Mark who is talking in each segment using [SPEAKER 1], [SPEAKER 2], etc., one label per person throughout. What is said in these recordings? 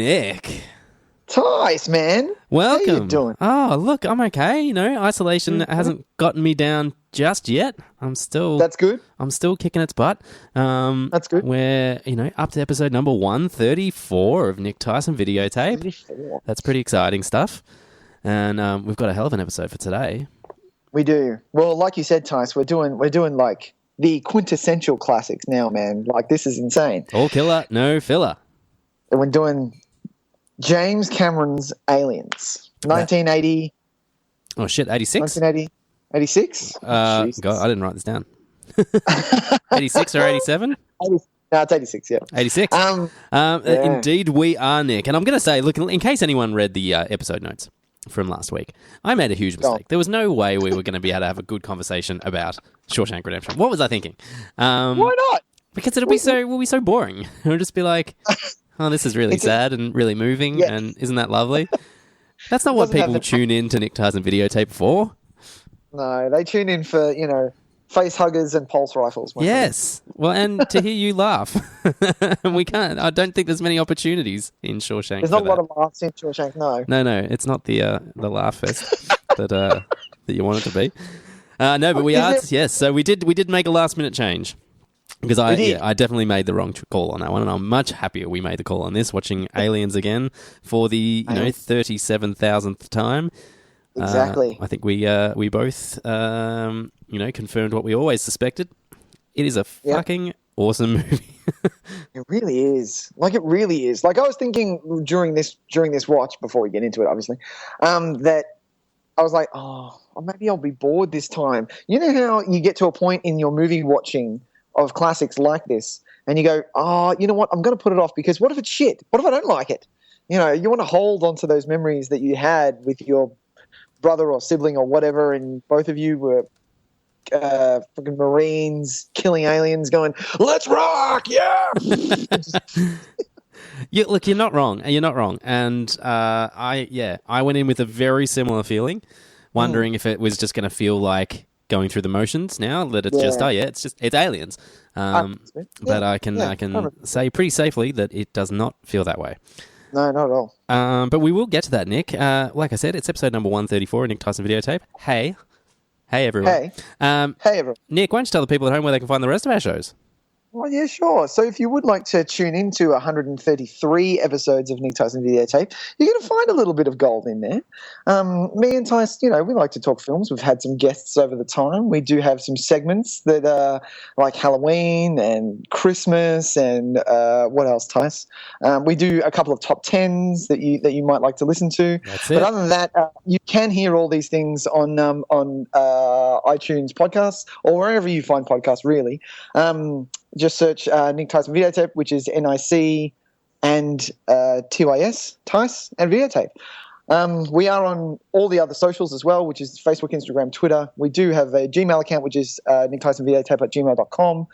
[SPEAKER 1] Nick.
[SPEAKER 2] Tys, man.
[SPEAKER 1] Welcome.
[SPEAKER 2] How you doing?
[SPEAKER 1] Oh, look, I'm okay. Isolation hasn't gotten me down just yet.
[SPEAKER 2] That's good.
[SPEAKER 1] I'm still kicking its butt.
[SPEAKER 2] That's good.
[SPEAKER 1] We're, up to episode number 134 of Nic, Tys and Videotape.
[SPEAKER 2] 34.
[SPEAKER 1] That's pretty exciting stuff. And we've got a hell of an episode for today.
[SPEAKER 2] We do. Well, like you said, Tys, we're doing like the quintessential classics now, man. Like, this is insane.
[SPEAKER 1] All killer, no filler.
[SPEAKER 2] And we're doing James Cameron's Aliens, 1980.
[SPEAKER 1] Oh, shit, 86?
[SPEAKER 2] 1980, 86?
[SPEAKER 1] God, I didn't write this down. 86 or 87?
[SPEAKER 2] No, it's 86, yeah.
[SPEAKER 1] 86. Indeed, we are, Nick. And I'm going to say, look, in case anyone read the episode notes from last week, I made a huge mistake. There was no way we were going to be able to have a good conversation about Shawshank Redemption. What was I thinking?
[SPEAKER 2] Why not?
[SPEAKER 1] Because we'll be so boring. It'll just be like, oh, this is really sad and really moving,
[SPEAKER 2] yes.
[SPEAKER 1] and isn't that lovely? That's not what people tune in to Nic, Tys and Videotape for.
[SPEAKER 2] No, they tune in for, face huggers and pulse rifles.
[SPEAKER 1] Yes. Well, and to hear you laugh. We can't. I don't think there's many opportunities in Shawshank.
[SPEAKER 2] There's not a lot of laughs in Shawshank, no.
[SPEAKER 1] No, it's not the laugh fest that you want it to be. No, but we are. Yes, so we did make a last minute change. Because I definitely made the wrong call on that one, and I'm much happier we made the call on this, watching Aliens again for the 37,000th time.
[SPEAKER 2] Exactly.
[SPEAKER 1] I think we both confirmed what we always suspected. It is a fucking awesome movie.
[SPEAKER 2] It really is. It really is. I was thinking during this watch, before we get into it, obviously, that I was like, oh, maybe I'll be bored this time. You know how you get to a point in your movie watching of classics like this, and you go, oh, you know what? I'm going to put it off because what if it's shit? What if I don't like it? You want to hold on to those memories that you had with your brother or sibling or whatever, and both of you were freaking Marines killing aliens going, let's rock, yeah!
[SPEAKER 1] Look, you're not wrong. And I went in with a very similar feeling, wondering if it was just going to feel like going through the motions now, that it's it's aliens. But I can say pretty safely that it does not feel that way.
[SPEAKER 2] No, not at all.
[SPEAKER 1] But we will get to that, Nick. Like I said, it's episode number 134 of Nic, Tys and Videotape. Hey everyone.
[SPEAKER 2] Hey everyone.
[SPEAKER 1] Nick, why don't you tell the people at home where they can find the rest of our shows?
[SPEAKER 2] Well, yeah, sure. So if you would like to tune into 133 episodes of Nic, Tys and Videotape, you're going to find a little bit of gold in there. Me and Tys, we like to talk films. We've had some guests over the time. We do have some segments that are like Halloween and Christmas and what else, Tys? We do a couple of top 10s that you might like to listen to.
[SPEAKER 1] That's it.
[SPEAKER 2] But other than that, you can hear all these things on iTunes podcasts or wherever you find podcasts, really. Just search Nic, Tys and Videotape, which is NIC and TYS, Tys and Videotape. We are on all the other socials as well, which is Facebook, Instagram, Twitter. We do have a Gmail account, which is nictysandvideotape@gmail.com.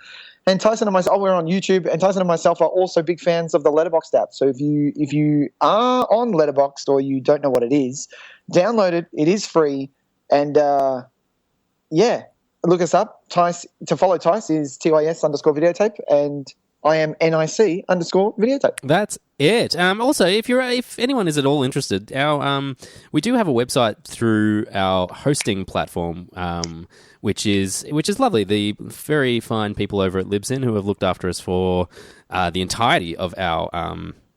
[SPEAKER 2] And Tyson and myself, we're on YouTube, and Tyson and myself are also big fans of the Letterboxd app. So if you are on Letterboxd or you don't know what it is, download it. It is free. And look us up. Tys, to follow Tys is TYS_videotape, and I am NIC_videotape.
[SPEAKER 1] That's it. Also, if anyone is at all interested, we do have a website through our hosting platform, which is lovely. The very fine people over at Libsyn who have looked after us for the entirety of our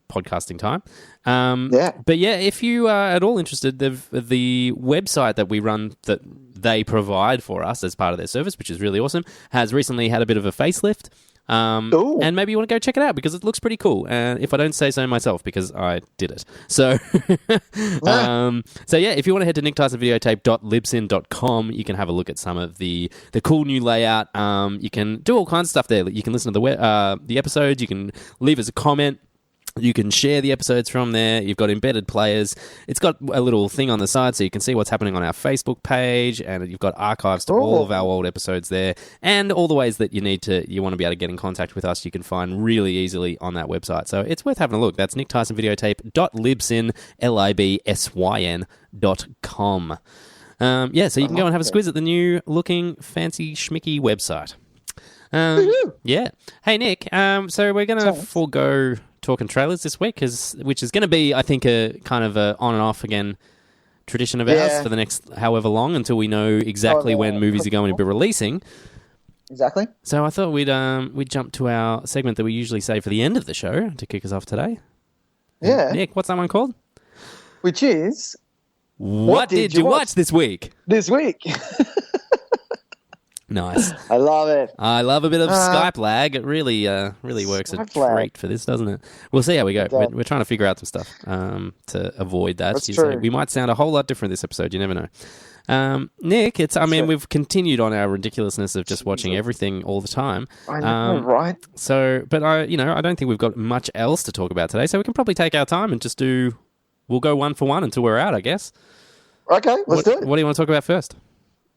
[SPEAKER 1] podcasting time. But yeah, if you are at all interested, the website that we run that they provide for us as part of their service, which is really awesome, has recently had a bit of a facelift. And maybe you want to go check it out because it looks pretty cool. If I don't say so myself, because I did it. So, if you want to head to nictysandvideotape.libsyn.com, you can have a look at some of the cool new layout. You can do all kinds of stuff there. You can listen to the episodes. You can leave us a comment. You can share the episodes from there. You've got embedded players. It's got a little thing on the side so you can see what's happening on our Facebook page, and you've got archives to all of our old episodes there, and all the ways that you want to be able to get in contact with us, you can find really easily on that website. So it's worth having a look. That's nictysandvideotape.libsyn.com. So you can go and have a squiz at the new looking fancy schmicky website. Hey Nick, so we're going to forego talking trailers this week, which is going to be, I think, a kind of a on and off again tradition of ours for the next however long until we know exactly when movies are going to be releasing.
[SPEAKER 2] Exactly.
[SPEAKER 1] So I thought we'd jump to our segment that we usually say for the end of the show to kick us off today.
[SPEAKER 2] Yeah.
[SPEAKER 1] Nick, what's that one called?
[SPEAKER 2] Which is...
[SPEAKER 1] What did you watch this week?
[SPEAKER 2] This week.
[SPEAKER 1] Nice.
[SPEAKER 2] I love it.
[SPEAKER 1] I love a bit of Skype lag. It really works a treat for this, doesn't it? We'll see how we go. We're trying to figure out some stuff to avoid that.
[SPEAKER 2] That's true.
[SPEAKER 1] We might sound a whole lot different this episode. You never know. Nick, we've continued on our ridiculousness of just watching everything all the time.
[SPEAKER 2] I know, right?
[SPEAKER 1] So, but I don't think we've got much else to talk about today. So we can probably take our time and just we'll go one for one until we're out, I guess.
[SPEAKER 2] Okay, let's do it.
[SPEAKER 1] What do you want to talk about first?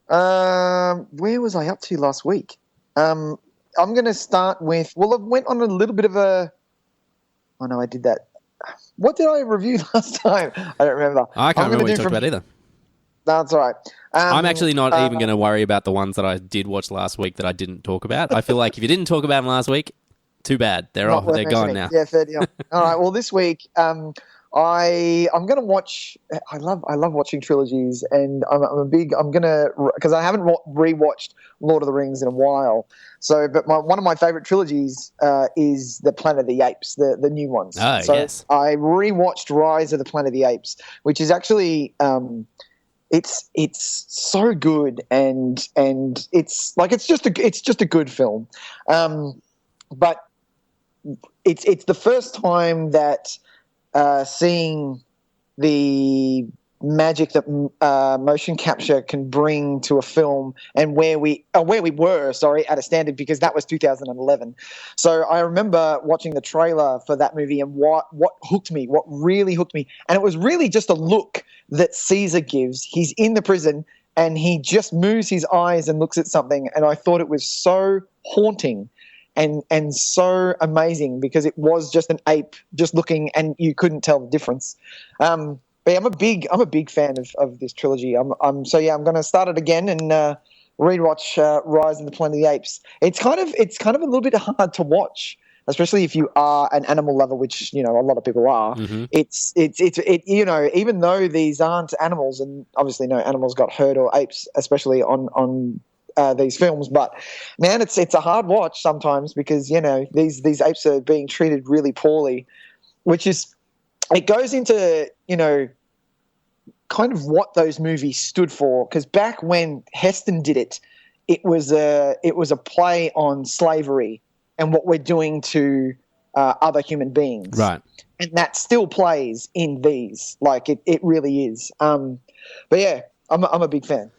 [SPEAKER 2] Where was I up to last week? I'm going to start with... Well, I went on a little bit of a... Oh, no, I did that. What did I review last time? I don't remember.
[SPEAKER 1] I can't remember what you talked about either.
[SPEAKER 2] That's all right.
[SPEAKER 1] I'm actually not even going to worry about the ones that I did watch last week that I didn't talk about. I feel like if you didn't talk about them last week, too bad. They're gone now.
[SPEAKER 2] Yeah, fair deal. All right, well, this week... I'm going to watch. I love watching trilogies, and because I haven't rewatched Lord of the Rings in a while. So, but one of my favorite trilogies is the Planet of the Apes, the new ones.
[SPEAKER 1] Oh,
[SPEAKER 2] so
[SPEAKER 1] yes.
[SPEAKER 2] I rewatched Rise of the Planet of the Apes, which is actually it's so good, and it's just a good film, but it's the first time that. Seeing the magic that motion capture can bring to a film, and where we were at a standard, because that was 2011. So I remember watching the trailer for that movie, and what really hooked me, and it was really just a look that Caesar gives. He's in the prison, and he just moves his eyes and looks at something, and I thought it was so haunting. And so amazing, because it was just an ape just looking, and you couldn't tell the difference. But yeah, I'm a big fan of this trilogy. I'm going to start it again and rewatch Rise of the Planet of the Apes. It's kind of a little bit hard to watch, especially if you are an animal lover, which a lot of people are. Mm-hmm. It's even though these aren't animals, and obviously no animals got hurt, or apes, especially on these films, but man, it's a hard watch sometimes, because these apes are being treated really poorly, it goes into kind of what those movies stood for. Because back when Heston did it was a play on slavery and what we're doing to other human beings, right? And that still plays in these, like it really is. But yeah, I'm a big fan.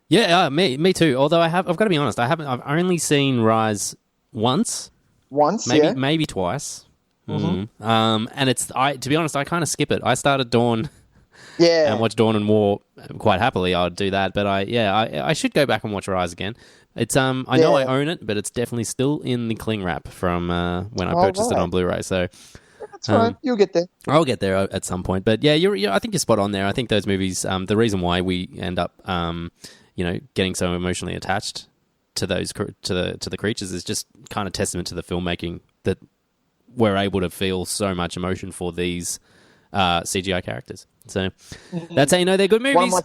[SPEAKER 1] Yeah, me too. Although I've got to be honest, I've only seen Rise once, maybe twice. Mm-hmm. And to be honest, I kind of skip it. I started Dawn, and watched Dawn and War quite happily. I'd do that, but I should go back and watch Rise again. It's I know I own it, but it's definitely still in the cling wrap from when I purchased it on Blu-ray. So.
[SPEAKER 2] That's right. You'll get there.
[SPEAKER 1] I'll get there at some point. But yeah, I think you're spot on there. I think those movies, the reason why we end up, getting so emotionally attached to those to the creatures is just kind of testament to the filmmaking, that we're able to feel so much emotion for these CGI characters. So that's how you know they're good movies.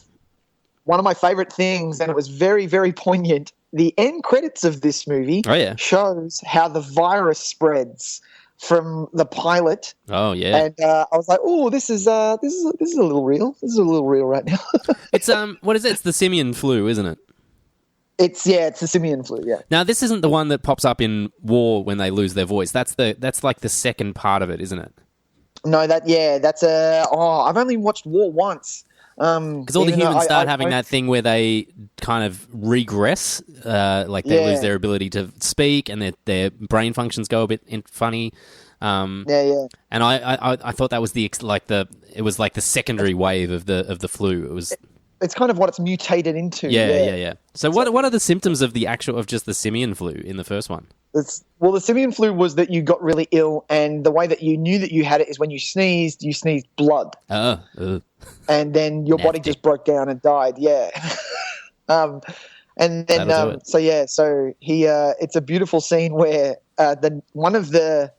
[SPEAKER 2] One of my favorite things, and it was very, very poignant. The end credits of this movie shows how the virus spreads from the pilot.
[SPEAKER 1] Oh yeah.
[SPEAKER 2] And I was like, "Oh, this is a little real. This is a little real right now."
[SPEAKER 1] It's what is it? It's the simian flu, isn't it?
[SPEAKER 2] It's the simian flu. Yeah.
[SPEAKER 1] Now this isn't the one that pops up in War when they lose their voice. That's like the second part of it, isn't it?
[SPEAKER 2] No, that's I've only watched War once.
[SPEAKER 1] Because all the humans start having that thing where they kind of regress, like they lose their ability to speak, and their brain functions go a bit funny. And I thought that was it was like the secondary wave of the flu. It was.
[SPEAKER 2] It's kind of what it's mutated into.
[SPEAKER 1] Yeah. So what are the symptoms of just the simian flu in the first one?
[SPEAKER 2] The simian flu was that you got really ill, and the way that you knew that you had it is when you sneezed blood. And then your body just broke down and died. Yeah. And then so he it's a beautiful scene where one of the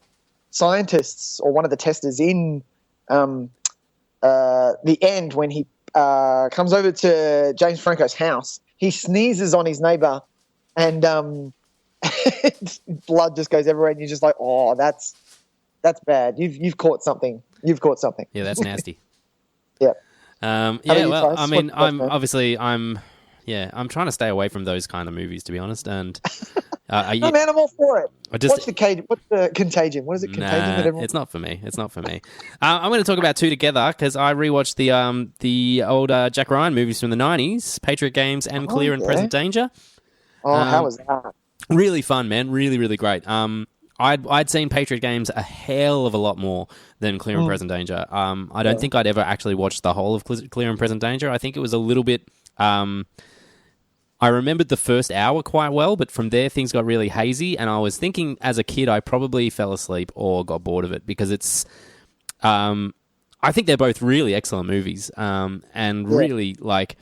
[SPEAKER 2] scientists or one of the testers in the end when he comes over to James Franco's house. He sneezes on his neighbor, and blood just goes everywhere, and you're just like, oh, that's bad. You've caught something. You've caught something.
[SPEAKER 1] Yeah, that's nasty.
[SPEAKER 2] Yeah.
[SPEAKER 1] Yeah, well, I mean, I'm trying to stay away from those kind of movies, to be honest. And
[SPEAKER 2] no, man, I'm all for it.
[SPEAKER 1] What's
[SPEAKER 2] the Contagion? What is it? Contagion?
[SPEAKER 1] It's not for me. It's not for me. I'm going to talk about two together because I rewatched the old Jack Ryan movies from the 90s, Patriot Games and Clear and Present Danger.
[SPEAKER 2] Oh, how was that?
[SPEAKER 1] Really fun, man. Really, really great. I'd seen Patriot Games a hell of a lot more than Clear and Present Danger. I don't think I'd ever actually watched the whole of Clear and Present Danger. I think it was a little bit... I remembered the first hour quite well, but from there things got really hazy, and I was thinking as a kid I probably fell asleep or got bored of it because it's... I think they're both really excellent movies, and really, like...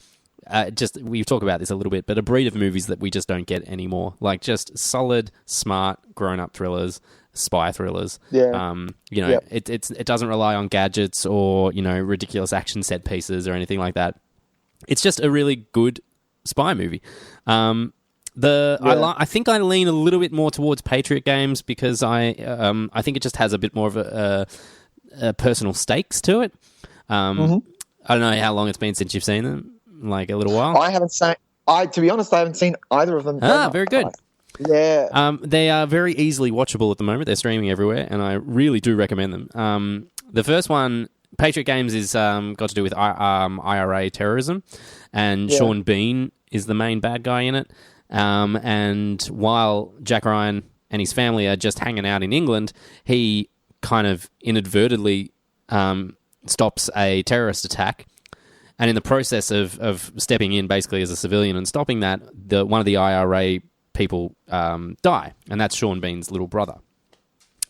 [SPEAKER 1] we've talked about this a little bit, but a breed of movies that we just don't get anymore. Like just solid, smart, grown-up thrillers, spy thrillers.
[SPEAKER 2] Yeah.
[SPEAKER 1] It doesn't rely on gadgets or, ridiculous action set pieces or anything like that. It's just a really good spy movie. I think I lean a little bit more towards Patriot Games because I think it just has a bit more of a personal stakes to it. I don't know how long it's been since you've seen them. Like a little while.
[SPEAKER 2] To be honest, I haven't seen either of them.
[SPEAKER 1] Very good.
[SPEAKER 2] Yeah.
[SPEAKER 1] They are very easily watchable at the moment. They're streaming everywhere, and I really do recommend them. The first one, Patriot Games, is got to do with IRA terrorism, and Sean Bean is the main bad guy in it. And while Jack Ryan and his family are just hanging out in England, he kind of inadvertently stops a terrorist attack. And in the process of stepping in basically as a civilian and stopping that, one of the IRA people die, and that's Sean Bean's little brother.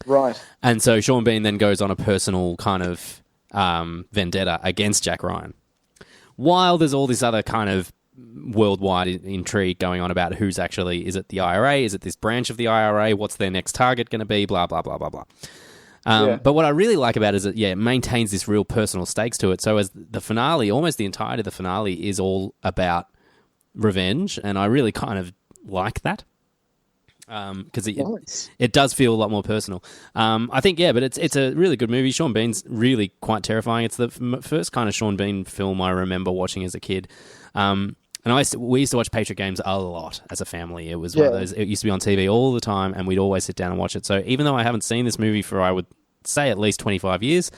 [SPEAKER 2] Right.
[SPEAKER 1] And so Sean Bean then goes on a personal kind of vendetta against Jack Ryan. While there's all this other kind of worldwide intrigue going on about who's actually, is it the IRA? Is it this branch of the IRA? What's their next target going to be? Blah, blah, blah, blah, blah. But what I really like about it is that, it maintains this real personal stakes to it. So as the finale, almost the entirety of the finale is all about revenge, and I really kind of like that because it does feel a lot more personal. I think, but it's a really good movie. Sean Bean's really quite terrifying. It's the first kind of Sean Bean film I remember watching as a kid. And we used to watch Patriot Games a lot as a family. It was one of those. It used to be on TV all the time, and we'd always sit down and watch it. So even though I haven't seen this movie for, I would say, at least 25 years,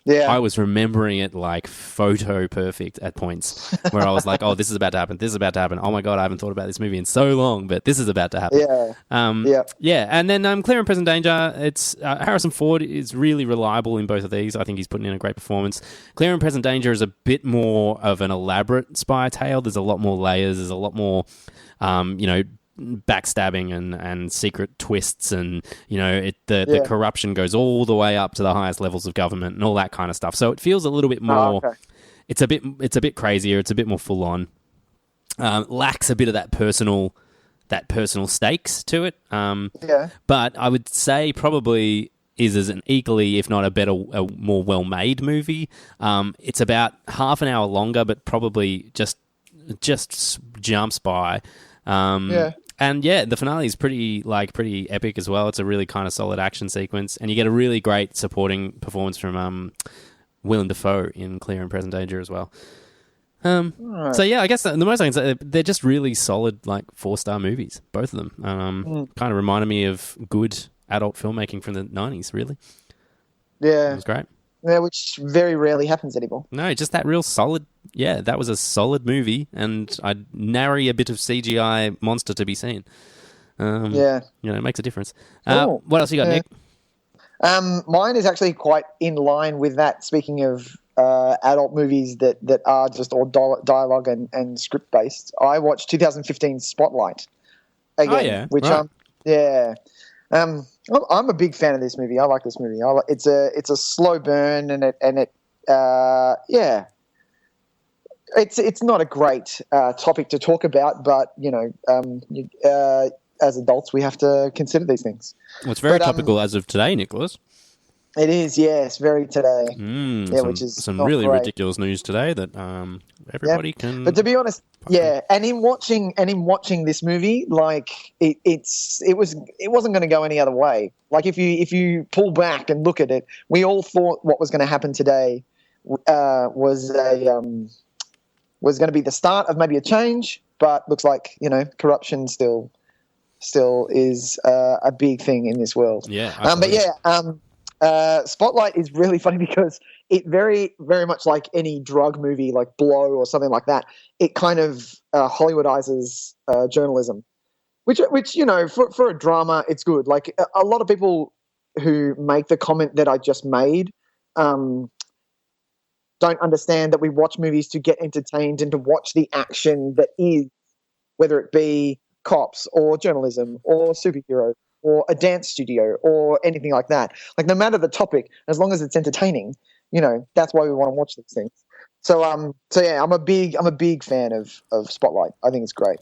[SPEAKER 1] I was remembering it like photo perfect at points where I was like, "Oh, this is about to happen. This is about to happen. Oh my god, I haven't thought about this movie in so long, but this is about to happen." And then Clear and Present Danger. It's Harrison Ford is really reliable in both of these. I think he's putting in a great performance. Clear and Present Danger is a bit more of an elaborate spy tale. There's a lot more layers. There's a lot more, backstabbing and secret twists, and the corruption goes all the way up to the highest levels of government and all that kind of stuff. So it feels a little bit more. It's a bit crazier. It's a bit more full on. Lacks a bit of that personal stakes to it. But I would say probably is as an equally, if not a more well made movie. It's about half an hour longer, but probably just jumps by. And the finale is pretty epic as well. It's a really kind of solid action sequence, and you get a really great supporting performance from Willem Dafoe in Clear and Present Danger as well. Right. So I guess the most I can say, they're just really solid, like 4-star movies, both of them. Kind of reminded me of good adult filmmaking from the 90s, really.
[SPEAKER 2] Yeah,
[SPEAKER 1] it was great.
[SPEAKER 2] Yeah, which very rarely happens anymore.
[SPEAKER 1] No, just that real solid. Yeah, that was a solid movie, and I'd nary a bit of CGI monster to be seen. It makes a difference. What else you got, Nick?
[SPEAKER 2] Mine is actually quite in line with that. Speaking of adult movies that are just all dialogue and script based, I watched 2015 Spotlight again, I'm a big fan of this movie. I like this movie. It's a slow burn, and it's not a great topic to talk about, but as adults we have to consider these things.
[SPEAKER 1] Well, it's very topical as of today, Nicholas.
[SPEAKER 2] It is, yes, very today. Which is
[SPEAKER 1] some really
[SPEAKER 2] great.
[SPEAKER 1] Ridiculous news today that everybody can.
[SPEAKER 2] But to be honest, and in watching this movie, like it wasn't going to go any other way. Like if you pull back and look at it, we all thought what was going to happen today was going to be the start of maybe a change, but looks like corruption still is a big thing in this world.
[SPEAKER 1] Yeah,
[SPEAKER 2] Spotlight is really funny because it very, very much like any drug movie, like Blow or something like that, it kind of Hollywoodizes journalism, which for a drama, it's good. Like a lot of people who make the comment that I just made don't understand that we watch movies to get entertained and to watch the action that is, whether it be cops or journalism or superheroes or a dance studio or anything like that. Like no matter the topic, as long as it's entertaining, that's why we want to watch these things. So yeah, I'm a big fan of Spotlight. I think it's great.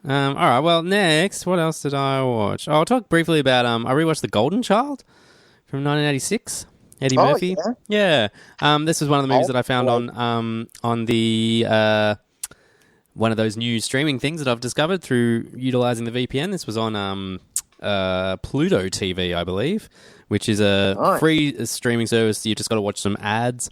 [SPEAKER 1] All right. Well, next, what else did I watch? I'll talk briefly about. I rewatched The Golden Child from 1986. Eddie Murphy. Yeah. This was one of the movies that I found on the one of those new streaming things that I've discovered through utilizing the VPN. This was on Pluto TV, I believe, which is a free streaming service. You just got to watch some ads,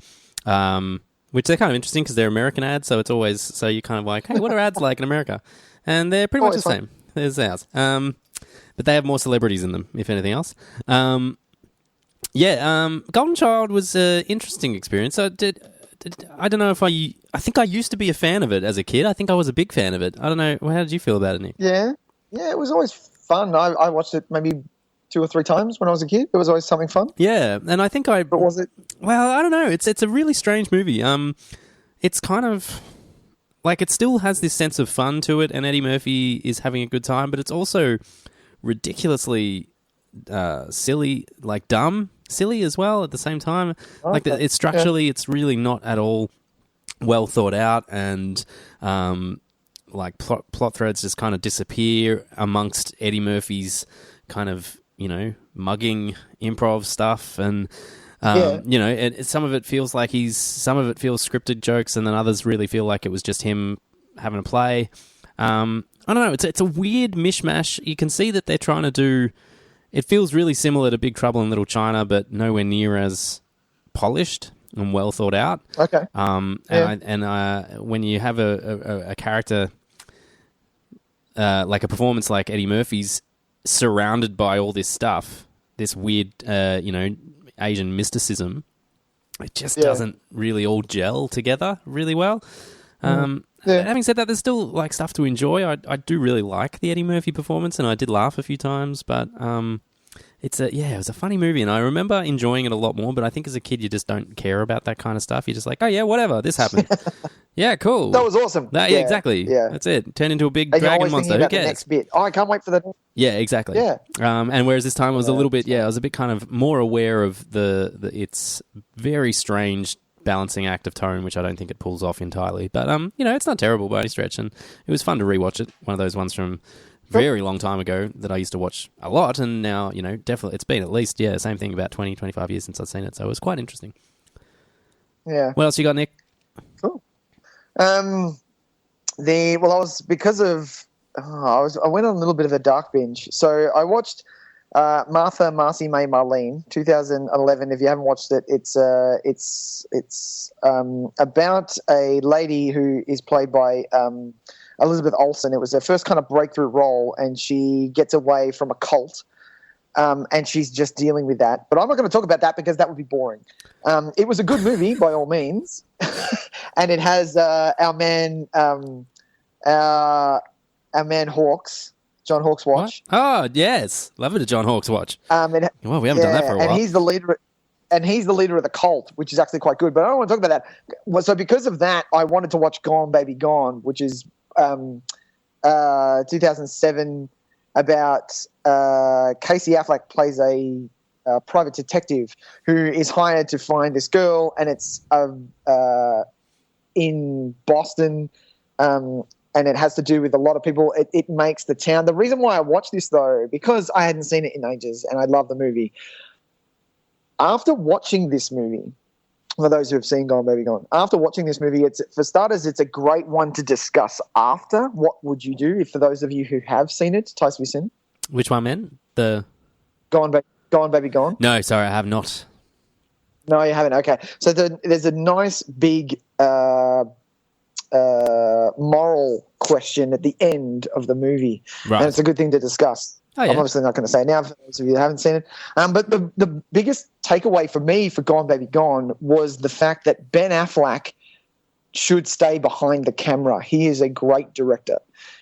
[SPEAKER 1] which they're kind of interesting because they're American ads. So it's always you're kind of like, hey, what are ads like in America? And they're pretty much the same as ours. But they have more celebrities in them, if anything else. Golden Child was an interesting experience. So I don't know if I think I used to be a fan of it as a kid. I think I was a big fan of it. I don't know. How did you feel about it, Nick?
[SPEAKER 2] Yeah, it was always fun. I watched it maybe 2 or 3 times when I was a kid. It was always something fun. Yeah,
[SPEAKER 1] and I think But
[SPEAKER 2] was it?
[SPEAKER 1] Well, I don't know. It's a really strange movie. It's kind of like it still has this sense of fun to it, and Eddie Murphy is having a good time, but it's also ridiculously silly, like dumb, silly as well at the same time. Like it's structurally, it's really not at all well thought out, and like plot threads just kind of disappear amongst Eddie Murphy's kind of mugging improv stuff, and some of it feels like some of it feels scripted jokes, and then others really feel like it was just him having a play. I don't know. It's a weird mishmash. You can see that they're trying to do. It feels really similar to Big Trouble in Little China, but nowhere near as polished and well thought out.
[SPEAKER 2] Okay.
[SPEAKER 1] When you have a character like a performance like Eddie Murphy's, surrounded by all this stuff, this weird, Asian mysticism, it just doesn't really all gel together really well. Having said that, there's still like stuff to enjoy. I do really like the Eddie Murphy performance, and I did laugh a few times, but it was a funny movie, and I remember enjoying it a lot more, but I think as a kid you just don't care about that kind of stuff. You're just like, oh yeah, whatever, this happened. Yeah, cool.
[SPEAKER 2] That was awesome.
[SPEAKER 1] Exactly. Yeah. That's it. Turned into a big dragon monster. Who cares?
[SPEAKER 2] The next bit. Oh, I can't wait for the...
[SPEAKER 1] Yeah, exactly.
[SPEAKER 2] Yeah.
[SPEAKER 1] And whereas this time I was a little bit, I was a bit kind of more aware of the its very strange balancing act of tone, which I don't think it pulls off entirely. But, it's not terrible by any stretch, and it was fun to rewatch it. One of those ones from very long time ago that I used to watch a lot, and now, definitely it's been at least, same thing, about 20, 25 years since I've seen it, so it was quite interesting.
[SPEAKER 2] Yeah.
[SPEAKER 1] What else you got, Nick?
[SPEAKER 2] Cool. I went on a little bit of a dark binge. So I watched Martha, Marcy, May, Marlene, 2011. If you haven't watched it, it's about a lady who is played by Elizabeth Olsen. It was her first kind of breakthrough role, and she gets away from a cult. And she's just dealing with that. But I'm not going to talk about that because that would be boring. It was a good movie by all means. And it has our man Hawks, John Hawks Watch.
[SPEAKER 1] What? Oh, yes. Love it, a John Hawks Watch. We haven't done that for a while.
[SPEAKER 2] And he's the leader of the cult, which is actually quite good. But I don't want to talk about that. Well, so because of that, I wanted to watch Gone Baby Gone, which is 2007, about Casey Affleck plays a private detective who is hired to find this girl, and it's in Boston, and it has to do with a lot of people. It makes the town. The reason why I watched this, though, because I hadn't seen it in ages and I love the movie. After watching this movie, for those who have seen Gone Baby Gone, after watching this movie, for starters, it's a great one to discuss after. What would you do if, for those of you who have seen it, Tys, have you seen it?
[SPEAKER 1] Which one, man? The
[SPEAKER 2] Gone Baby Gone?
[SPEAKER 1] No, sorry, I have not.
[SPEAKER 2] No, you haven't. Okay. So there's a nice big moral question at the end of the movie.
[SPEAKER 1] Right.
[SPEAKER 2] And it's a good thing to discuss.
[SPEAKER 1] Oh, yeah.
[SPEAKER 2] I'm obviously not going to say it now for those of you that haven't seen it. But the biggest takeaway for me for Gone Baby Gone was the fact that Ben Affleck should stay behind the camera. He is a great director.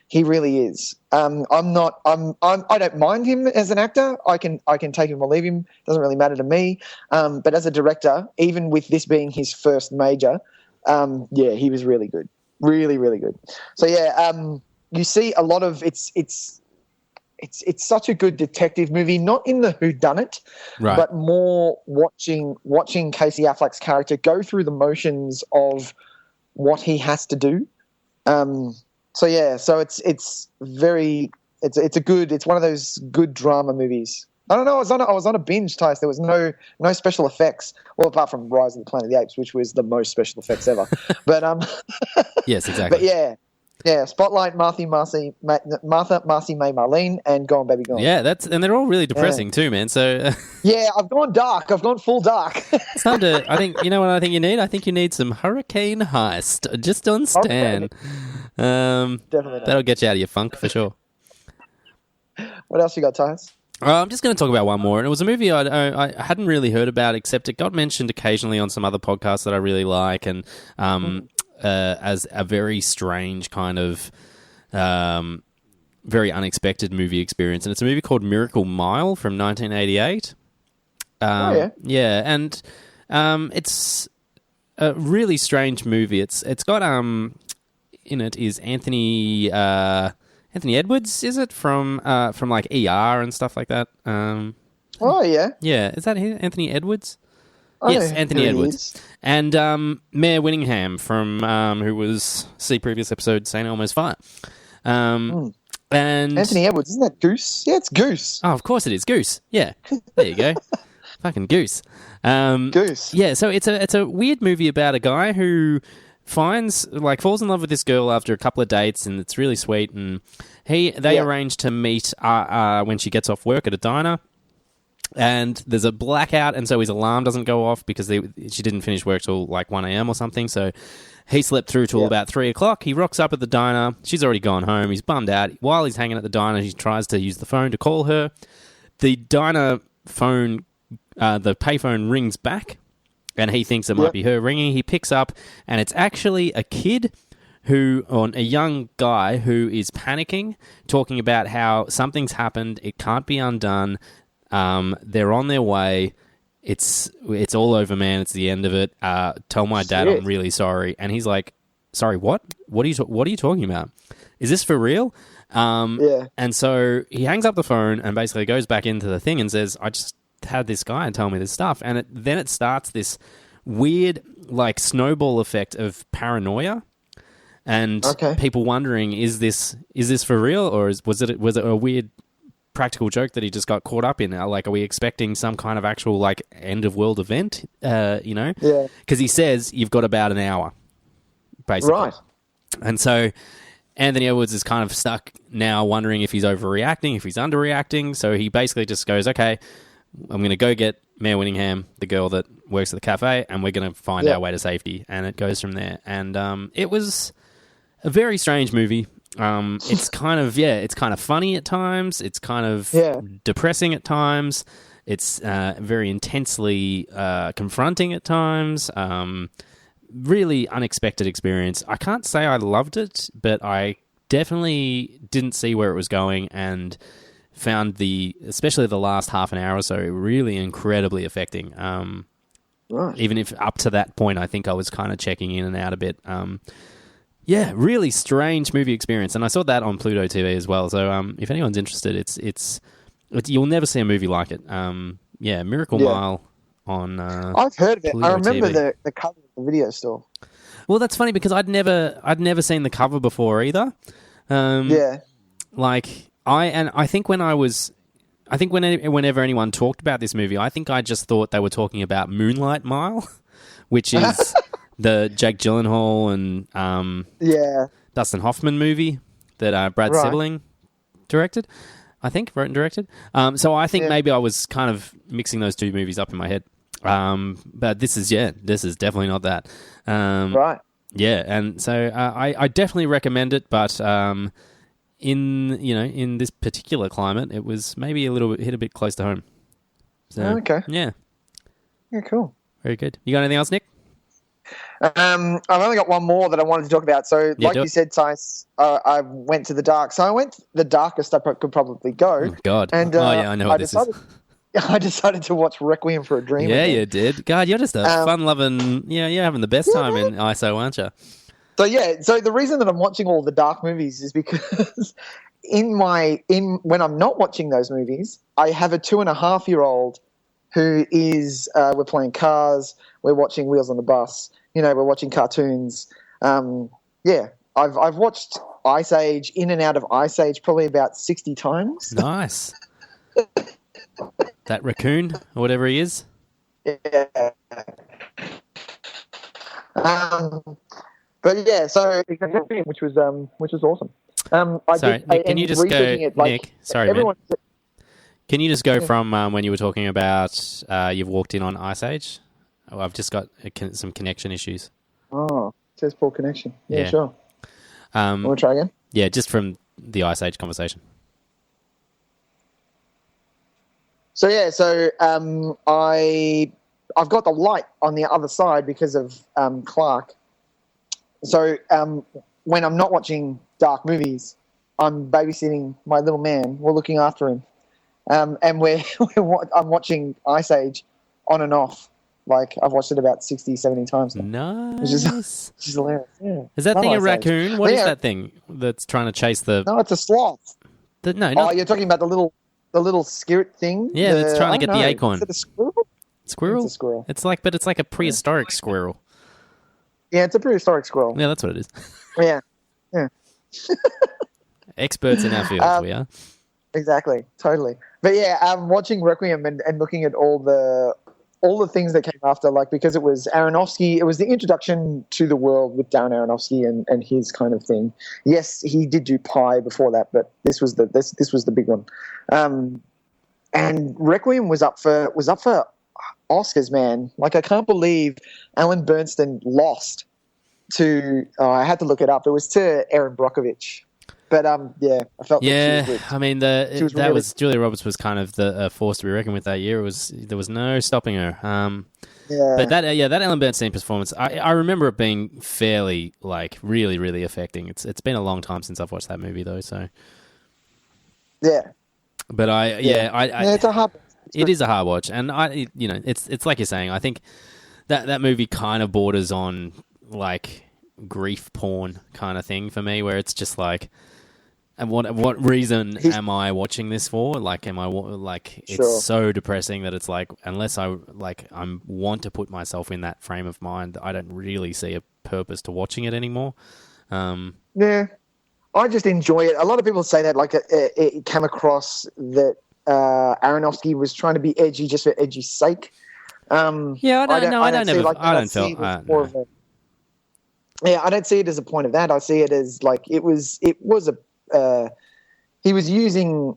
[SPEAKER 2] He really is. I don't mind him as an actor. I can take him or leave him. Doesn't really matter to me. But as a director, even with this being his first major, he was really good. Really, really good. So you see a lot of it's such a good detective movie, not in the whodunit,
[SPEAKER 1] right, but
[SPEAKER 2] more watching Casey Affleck's character go through the motions of what he has to do. So it's one of those good drama movies. I don't know. I was on a binge, Tys. There was no special effects, well, apart from Rise of the Planet of the Apes, which was the most special effects ever. But
[SPEAKER 1] yes, exactly.
[SPEAKER 2] But Spotlight, Martha, Marcy, May, Marlene, and Gone Baby Gone.
[SPEAKER 1] Yeah, and they're all really depressing too, man. So
[SPEAKER 2] I've gone dark. I've gone full dark.
[SPEAKER 1] It's time to. I think you know what I think you need. I think you need some Hurricane Heist just on Stan.
[SPEAKER 2] Okay. Definitely.
[SPEAKER 1] That'll get you out of your funk for sure.
[SPEAKER 2] What else you got, Tys?
[SPEAKER 1] I'm just going to talk about one more, and it was a movie I hadn't really heard about, except it got mentioned occasionally on some other podcasts that I really like, and as a very strange kind of, very unexpected movie experience, and it's a movie called Miracle Mile from 1988. Yeah, and it's a really strange movie. It's got in it is Anthony Edwards, is it from like ER and stuff like that?
[SPEAKER 2] Yeah,
[SPEAKER 1] is that Anthony Edwards?
[SPEAKER 2] Oh,
[SPEAKER 1] yes, Anthony Edwards and Mayor Winningham from who was previous episode St. Elmo's Fire. And
[SPEAKER 2] Anthony Edwards, isn't that Goose? Yeah, it's Goose.
[SPEAKER 1] Oh, of course it is Goose. Yeah, there you go. Fucking Goose.
[SPEAKER 2] Goose.
[SPEAKER 1] Yeah, so it's a weird movie about a guy who falls in love with this girl after a couple of dates, and it's really sweet. And they arrange to meet when she gets off work at a diner. And there's a blackout, and so his alarm doesn't go off because she didn't finish work till like 1 a.m. or something. So he slept through till about 3 o'clock. He rocks up at the diner. She's already gone home. He's bummed out. While he's hanging at the diner, he tries to use the phone to call her. The diner phone, the payphone rings back, and he thinks it might be her ringing. He picks up, and it's actually a kid a young guy who is panicking, talking about how something's happened. It can't be undone. They're on their way. It's all over, man. It's the end of it. Tell my dad I'm really sorry. And he's like, sorry, what? What are you talking about? Is this for real? And so he hangs up the phone and basically goes back into the thing and says, I just had this guy tell me this stuff. And then it starts this weird, like, snowball effect of paranoia. And people wondering, is this for real, or was it a weird practical joke that he just got caught up in? Like, are we expecting some kind of actual like end of world event? Because he says you've got about an hour, basically. Right. And so Anthony Edwards is kind of stuck now, wondering if he's overreacting, if he's underreacting. So he basically just goes, okay, I'm going to go get Mayor Winningham, the girl that works at the cafe, and we're going to find our way to safety. And it goes from there. And it was a very strange movie. It's kind of funny at times. It's kind of depressing at times. It's very intensely confronting at times. Really unexpected experience. I can't say I loved it, but I definitely didn't see where it was going, and found especially the last half an hour or so really incredibly affecting. Right. Even if up to that point, I think I was kind of checking in and out a bit. Really strange movie experience, and I saw that on Pluto TV as well. So if anyone's interested, it's you'll never see a movie like it. Miracle Mile on.
[SPEAKER 2] I've heard of it.
[SPEAKER 1] Pluto
[SPEAKER 2] I remember
[SPEAKER 1] TV.
[SPEAKER 2] the cover of the video store.
[SPEAKER 1] Well, that's funny because I'd never seen the cover before either. Like I think whenever anyone talked about this movie, I think I just thought they were talking about Moonlight Mile, which is the Jake Gyllenhaal and Dustin Hoffman movie that Brad Sibling directed. I think wrote and directed. So I think maybe I was kind of mixing those two movies up in my head. But this is definitely not that.
[SPEAKER 2] Right.
[SPEAKER 1] Yeah, and so I definitely recommend it, but in this particular climate, it was maybe hit a bit close to home. So,
[SPEAKER 2] okay.
[SPEAKER 1] Yeah.
[SPEAKER 2] Yeah, cool.
[SPEAKER 1] Very good. You got anything else, Nick?
[SPEAKER 2] I've only got one more that I wanted to talk about. So, like you said, Tys, I went to the dark. So I went the darkest I could probably go.
[SPEAKER 1] Oh, God.
[SPEAKER 2] And,
[SPEAKER 1] I know what this is.
[SPEAKER 2] I decided to watch Requiem for a Dream.
[SPEAKER 1] Yeah, you did. God, you're just a fun-loving... Yeah, you're having the best time in ISO, aren't you?
[SPEAKER 2] So the reason that I'm watching all the dark movies is because when I'm not watching those movies, I have a 2.5-year-old who is we're playing cars, we're watching Wheels on the Bus, we're watching cartoons. I've watched Ice Age, in and out of Ice Age, probably about 60 times.
[SPEAKER 1] Nice. That raccoon or whatever he is.
[SPEAKER 2] Yeah. But yeah, so which was awesome.
[SPEAKER 1] Nick, can you just go, Nick? Sorry, man. Can you just go from when you were talking about you've walked in on Ice Age? Oh, I've just got some connection issues.
[SPEAKER 2] Oh, it says poor connection. Yeah, sure. Want to try again?
[SPEAKER 1] Yeah, just from the Ice Age conversation.
[SPEAKER 2] So I've got the light on the other side because of Clark. So when I'm not watching dark movies, I'm babysitting my little man. We're looking after him, and I'm watching Ice Age on and off. Like I've watched it about 60, 70 times now.
[SPEAKER 1] Nice.
[SPEAKER 2] Which is hilarious. Yeah.
[SPEAKER 1] Is that thing a raccoon? What is that thing that's trying to chase the...
[SPEAKER 2] No, it's a sloth.
[SPEAKER 1] No.
[SPEAKER 2] You're talking about the little skirt thing?
[SPEAKER 1] Yeah, that's trying to get the acorn.
[SPEAKER 2] Is it a squirrel?
[SPEAKER 1] Squirrel?
[SPEAKER 2] It's a squirrel.
[SPEAKER 1] It's like a prehistoric squirrel.
[SPEAKER 2] Yeah, it's a prehistoric squirrel.
[SPEAKER 1] Yeah, that's what it is.
[SPEAKER 2] Yeah.
[SPEAKER 1] Experts in our field, we are.
[SPEAKER 2] Exactly, totally. But yeah, I'm watching Requiem and looking at all the things that came after, like because it was Aronofsky, it was the introduction to the world with Darren Aronofsky and his kind of thing. Yes, he did do Pi before that, but this was the big one. And Requiem was up for Oscars, man. Like I can't believe Alan Bernstein lost to I had to look it up. It was to Erin Brockovich. But I felt that she was
[SPEAKER 1] I mean Julia Roberts was kind of the force to be reckoned with that year. There was no stopping her. But that Ellen Bernstein performance, I remember it being fairly like really really affecting. It's been a long time since I've watched that movie though. So
[SPEAKER 2] yeah,
[SPEAKER 1] but
[SPEAKER 2] it's a hard.
[SPEAKER 1] It is a hard watch, and it's like you're saying. I think that movie kind of borders on like grief porn kind of thing for me, where it's just like. And what reason am I watching this for? Like, it's so depressing that it's like, unless I want to put myself in that frame of mind, I don't really see a purpose to watching it anymore.
[SPEAKER 2] Yeah, I just enjoy it. A lot of people say that, like, it came across that Aronofsky was trying to be edgy just for edgy's sake.
[SPEAKER 1] I don't
[SPEAKER 2] see it as a point of that. I see it as like it was he was using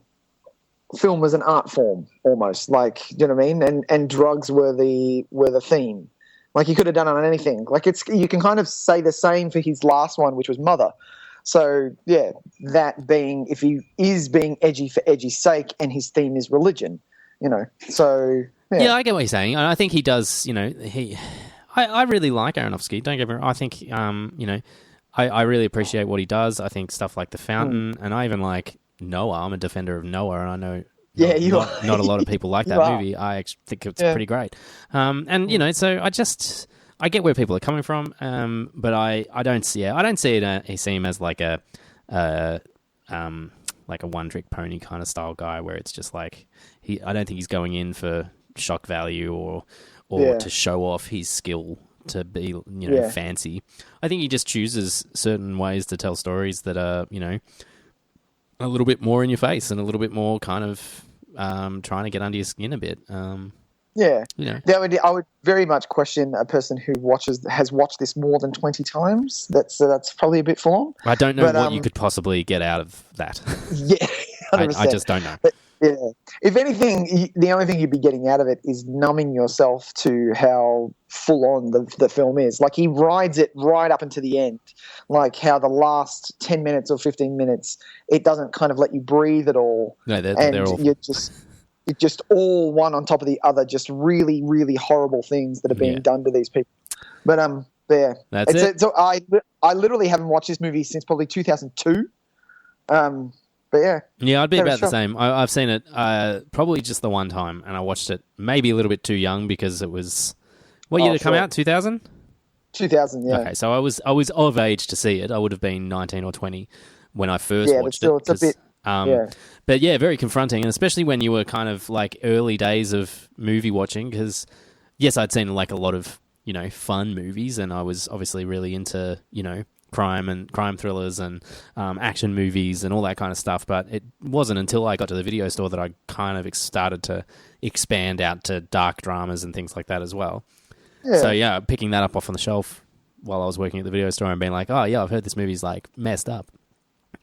[SPEAKER 2] film as an art form almost, like, you know what I mean? And drugs were the theme. Like he could have done it on anything. Like you can kind of say the same for his last one, which was Mother. So yeah, that being, if he is being edgy for edgy's sake and his theme is religion, so yeah.
[SPEAKER 1] I get what you're saying. I think he does, I really like Aronofsky. Don't get me wrong. I think, I really appreciate what he does. I think stuff like The Fountain, and I even like Noah. I'm a defender of Noah, and I know not a lot of people like that movie. I actually think it's pretty great. So I get where people are coming from, but I don't see him as like a one-trick pony kind of style guy, where it's just like I don't think he's going in for shock value or to show off his skill to be, fancy. I think he just chooses certain ways to tell stories that are, a little bit more in your face and a little bit more kind of trying to get under your skin a bit.
[SPEAKER 2] Yeah. I would very much question a person who has watched this more than 20 times. That's probably a bit full on.
[SPEAKER 1] I don't know what you could possibly get out of that.
[SPEAKER 2] Yeah,
[SPEAKER 1] I just don't know.
[SPEAKER 2] But, yeah. If anything, the only thing you'd be getting out of it is numbing yourself to how full on the film is. Like, he rides it right up into the end. Like how the last 10 minutes or 15 minutes, it doesn't kind of let you breathe at all.
[SPEAKER 1] No, they're all...
[SPEAKER 2] It's just all one on top of the other, just really, really horrible things that are being done to these people. But yeah,
[SPEAKER 1] that's it.
[SPEAKER 2] I literally haven't watched this movie since probably 2002. But
[SPEAKER 1] yeah, I'd be about the same. I've seen it probably just the one time, and I watched it maybe a little bit too young because it was what year did it come out? 2000.
[SPEAKER 2] 2000, yeah.
[SPEAKER 1] Okay, so I was of age to see it. I would have been 19 or 20 when I first watched it.
[SPEAKER 2] It's a bit.
[SPEAKER 1] But yeah, very confronting, and especially when you were kind of like early days of movie watching, because yes, I'd seen like a lot of, fun movies, and I was obviously really into, crime thrillers and action movies and all that kind of stuff, but it wasn't until I got to the video store that I kind of started to expand out to dark dramas and things like that as well. Yeah. So yeah, picking that up off on the shelf while I was working at the video store and being like, oh yeah, I've heard this movie's like messed up.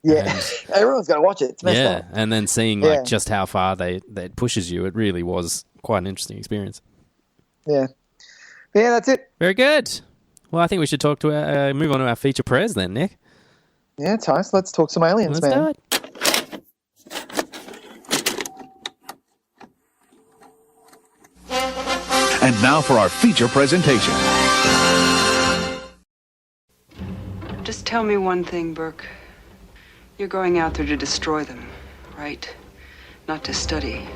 [SPEAKER 2] Yeah, everyone's got to watch it. It's messed up.
[SPEAKER 1] And then seeing like just how far that pushes you, it really was quite an interesting experience.
[SPEAKER 2] Yeah. Yeah, that's it.
[SPEAKER 1] Very good. Well, I think we should move on to our feature prez then, Nick.
[SPEAKER 2] Yeah, Tys, let's talk some aliens,
[SPEAKER 1] Let's
[SPEAKER 2] man.
[SPEAKER 1] do it.
[SPEAKER 3] And now for our feature presentation.
[SPEAKER 4] Just tell me one thing, Burke. You're going out there to destroy them, right? Not to study,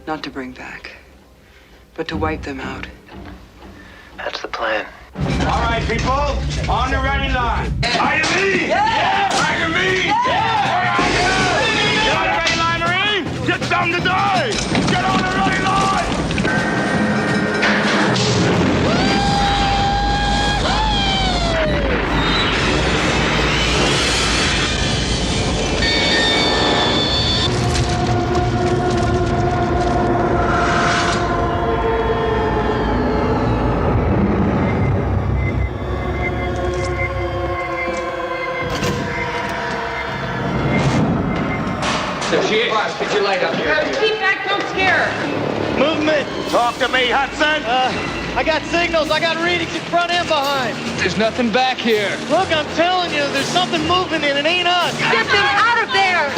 [SPEAKER 4] not to bring back, but to wipe them out.
[SPEAKER 5] That's the plan.
[SPEAKER 6] All right, people, on the ready line. Are you me? Yeah! Are you me? Yeah! Are you? Get on the ready line, Marine! Get something to die! Get on the ready line!
[SPEAKER 5] Get your light up here.
[SPEAKER 7] Keep back, don't scare her.
[SPEAKER 6] Movement! Talk to me, Hudson!
[SPEAKER 8] I got signals. I got readings in front and behind.
[SPEAKER 5] There's nothing back here.
[SPEAKER 8] Look, I'm telling you, there's something moving and it ain't us.
[SPEAKER 7] Get them out of there!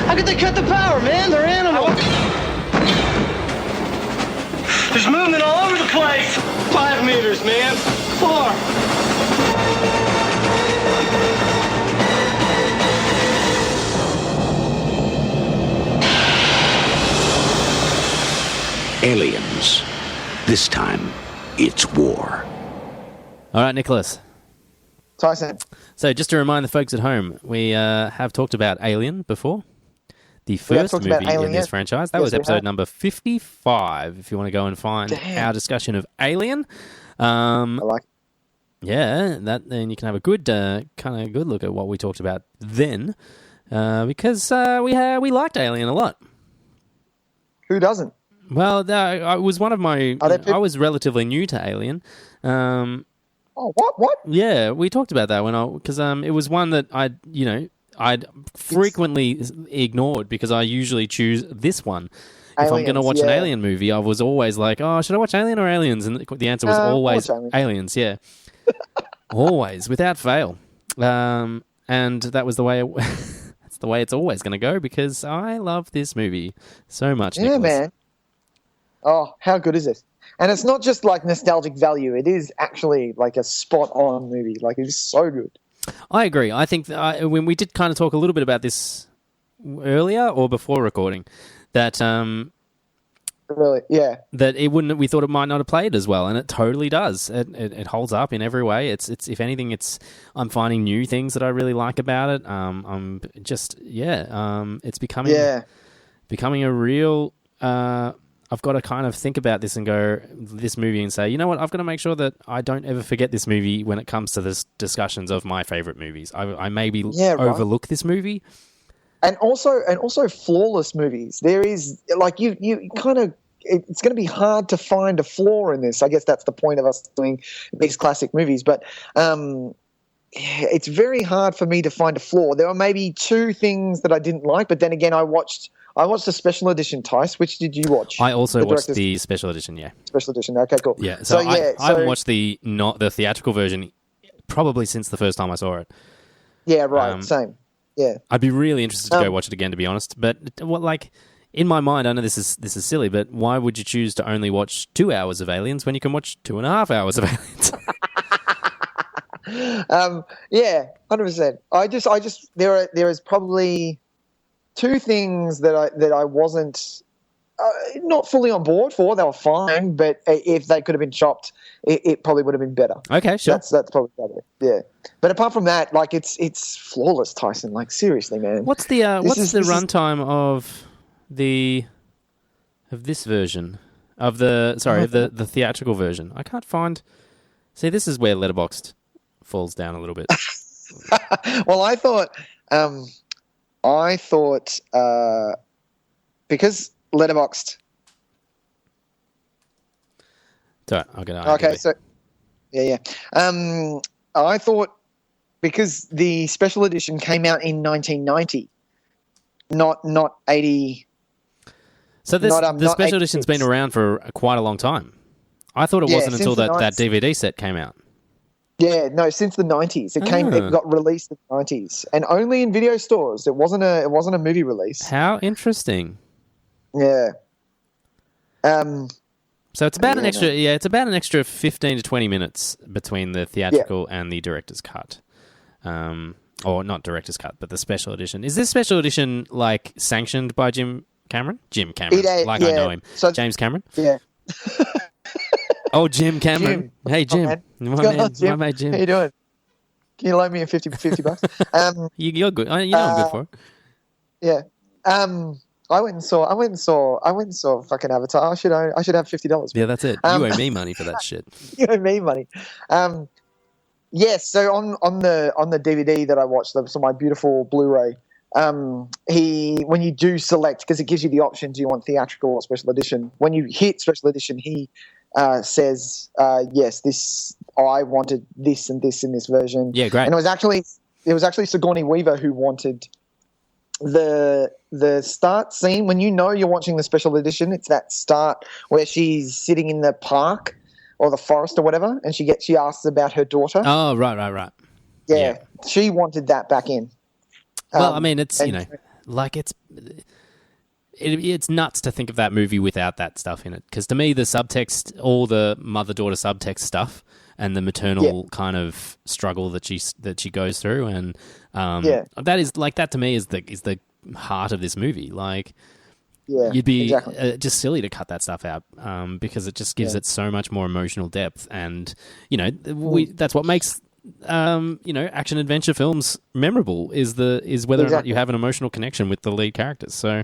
[SPEAKER 8] How could they cut the power, man? They're animals.
[SPEAKER 6] There's movement all over the place!
[SPEAKER 8] 5 meters, man. 4.
[SPEAKER 3] Aliens. This time, it's war.
[SPEAKER 1] All right, Nicholas.
[SPEAKER 2] Tyson.
[SPEAKER 1] So just to remind the folks at home, we have talked about Alien before. The first movie in this franchise. That was episode number 55, if you want to go and find our discussion of Alien.
[SPEAKER 2] I like it.
[SPEAKER 1] Yeah, then you can have a good good look at what we talked about then, because we liked Alien a lot.
[SPEAKER 2] Who doesn't?
[SPEAKER 1] Well, I was one of my... I was relatively new to Alien.
[SPEAKER 2] Oh, what?
[SPEAKER 1] Yeah, we talked about that because it was one that I'd frequently ignored because I usually choose this one. If I'm going to watch an Alien movie, I was always like, oh, should I watch Alien or Aliens? And the answer was always Aliens, yeah. Always, without fail. And that was the way that's the way it's always going to go because I love this movie so much,
[SPEAKER 2] Yeah,
[SPEAKER 1] Nicholas.
[SPEAKER 2] man. Oh, how good is it? And it's not just like nostalgic value. It is actually like a spot-on movie. Like, it is so good.
[SPEAKER 1] I agree. I think when we did kind of talk a little bit about this earlier or before recording, that
[SPEAKER 2] Really, yeah.
[SPEAKER 1] That it wouldn't. We thought it might not have played as well, and it totally does. It holds up in every way. It's if anything, I'm finding new things that I really like about it. I'm just it's becoming a real. I've got to kind of think about this and go this movie and say, you know what, I've got to make sure that I don't ever forget this movie when it comes to this discussions of my favorite movies. I maybe overlook this movie.
[SPEAKER 2] And also flawless movies. There is like you kind of, it's going to be hard to find a flaw in this. I guess that's the point of us doing these classic movies. But it's very hard for me to find a flaw. There are maybe two things that I didn't like, but then again, I watched the special edition. Tys, which did you watch?
[SPEAKER 1] I also watched the special edition. Yeah,
[SPEAKER 2] special edition. Okay, cool.
[SPEAKER 1] Yeah, so I haven't watched the theatrical version probably since the first time I saw it.
[SPEAKER 2] Yeah, right. Same. Yeah,
[SPEAKER 1] I'd be really interested to go watch it again, to be honest. But in my mind, I know this is silly, but why would you choose to only watch 2 hours of Aliens when you can watch 2.5 hours of Aliens?
[SPEAKER 2] Yeah, 100%. I just there is probably two things that I wasn't not fully on board for. They were fine, but if they could have been chopped, it probably would have been better.
[SPEAKER 1] Okay, sure.
[SPEAKER 2] That's probably better. Yeah, but apart from that, like it's flawless, Tyson. Like seriously, man.
[SPEAKER 1] What's the runtime of this version of the theatrical version? I can't find. See, this is where Letterboxd falls down a little bit.
[SPEAKER 2] Well, I thought because Letterboxd.
[SPEAKER 1] Sorry, I'll get
[SPEAKER 2] okay, so yeah. I thought because the special edition came out in 1990, not 80.
[SPEAKER 1] So the special edition's been around for quite a long time. I thought it wasn't until that DVD set came out.
[SPEAKER 2] Yeah, no, since the 90s. It got released in the 90s and only in video stores. It wasn't a movie release.
[SPEAKER 1] How interesting.
[SPEAKER 2] Yeah.
[SPEAKER 1] So it's about an extra 15 to 20 minutes between the theatrical and the director's cut. Or not director's cut, but the special edition. Is this special edition like sanctioned by Jim Cameron? Jim Cameron. I know him. So, James Cameron?
[SPEAKER 2] Yeah.
[SPEAKER 1] Oh, Jim Cameron.
[SPEAKER 2] Jim.
[SPEAKER 1] Hey, Jim. My mate Jim.
[SPEAKER 2] How you doing? Can you loan me $50?
[SPEAKER 1] You're good. You know I'm good for it.
[SPEAKER 2] Yeah. I went and saw fucking Avatar. I should have $50.
[SPEAKER 1] Yeah, that's it. You owe me money for that shit.
[SPEAKER 2] You owe me money. Yes. So on the DVD that I watched, so my beautiful Blu-ray, when you do select, because it gives you the option, do you want theatrical or special edition? When you hit special edition, he says, yes, I wanted this and this in this version.
[SPEAKER 1] Yeah, great.
[SPEAKER 2] And it was actually Sigourney Weaver who wanted the start scene. When you know you're watching the special edition, it's that start where she's sitting in the park or the forest or whatever, and she asks about her daughter.
[SPEAKER 1] Oh, right.
[SPEAKER 2] Yeah. She wanted that back in.
[SPEAKER 1] Well, I mean, it's it's nuts to think of that movie without that stuff in it. Because to me, the subtext, all the mother-daughter subtext stuff, and the maternal kind of struggle that she goes through, and that is like that to me is the heart of this movie. Like, you'd be just silly to cut that stuff out because it just gives it so much more emotional depth, and that's what makes action adventure films memorable is whether or not you have an emotional connection with the lead characters. So,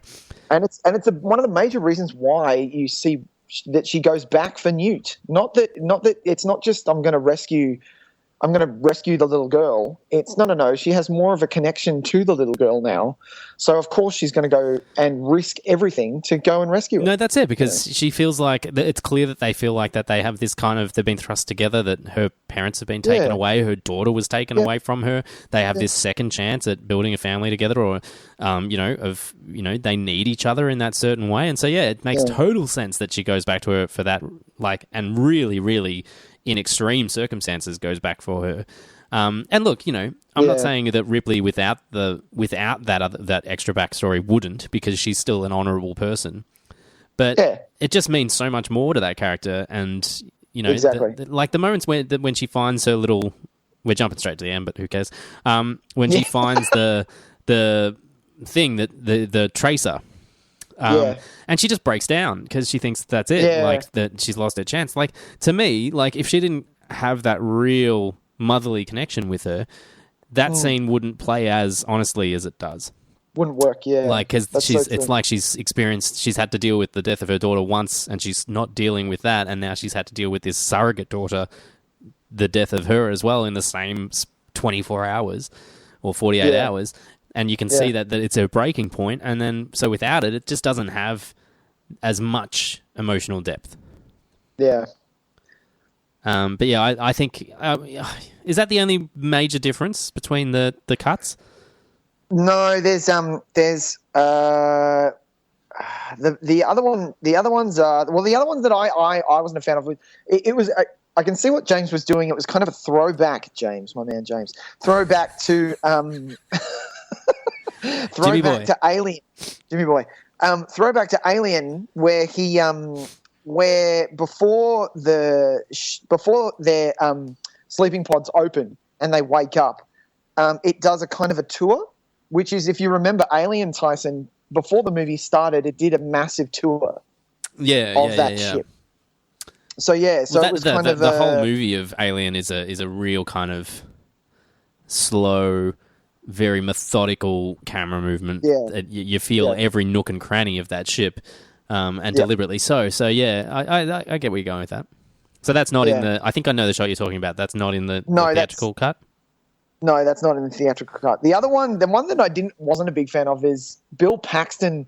[SPEAKER 1] and it's one of the major reasons why you see that she goes back for Newt. Not that it's not just I'm going to rescue the little girl. It's no. She has more of a connection to the little girl now. So, of course, she's going to go and risk everything to go and rescue her. No, that's it, because she feels like it's clear that they feel like that they have this kind of, they've been thrust together, that her parents have been taken away, her daughter was taken away from her. They have this second chance at building a family together, or, they need each other in that certain way. And so, it makes total sense that she goes back to her for that, and really, really, in extreme circumstances, goes back for her. And look, I'm not saying that Ripley without that extra backstory wouldn't, because she's still an honourable person. But it just means so much more to that character. And the moments when she finds her little, we're jumping straight to the end, but who cares? When she finds the thing that the tracer. And she just breaks down because she thinks that's it,
[SPEAKER 2] Yeah.
[SPEAKER 1] like that she's lost her chance. Like, to me, like if she didn't have that real motherly connection with her, that scene wouldn't play as honestly as it does.
[SPEAKER 2] Wouldn't work, yeah.
[SPEAKER 1] Like, because
[SPEAKER 2] That's so true.
[SPEAKER 1] it's like she's had to deal with the death of her daughter once, and she's not dealing with that, and now she's had to deal with this surrogate daughter, the death of her as well in the same 24 hours or 48 hours, and you can see that it's a breaking point, and then so without it, it just doesn't have as much emotional depth.
[SPEAKER 2] Yeah.
[SPEAKER 1] But yeah, I think is that the only major difference between the cuts?
[SPEAKER 2] No, there's the other one. The other ones are the other ones that I wasn't a fan of. It was I can see what James was doing. It was kind of a throwback, James, my man James, throwback to throwback to Alien, Jimmy Boy, throwback to Alien, where he where before their sleeping pods open and they wake up, it does a kind of a tour. Which is, if you remember Alien, Tyson, before the movie started, it did a massive tour of that ship. So, it was kind of
[SPEAKER 1] the whole movie of Alien is a real kind of slow, very methodical camera movement.
[SPEAKER 2] Yeah.
[SPEAKER 1] You feel every nook and cranny of that ship, and deliberately so. So, yeah, I get where you're going with that. So that's not in the... I think I know the shot you're talking about. That's not in the theatrical cut?
[SPEAKER 2] No, that's not in the theatrical cut. The other one, the one that I wasn't a big fan of, is Bill Paxton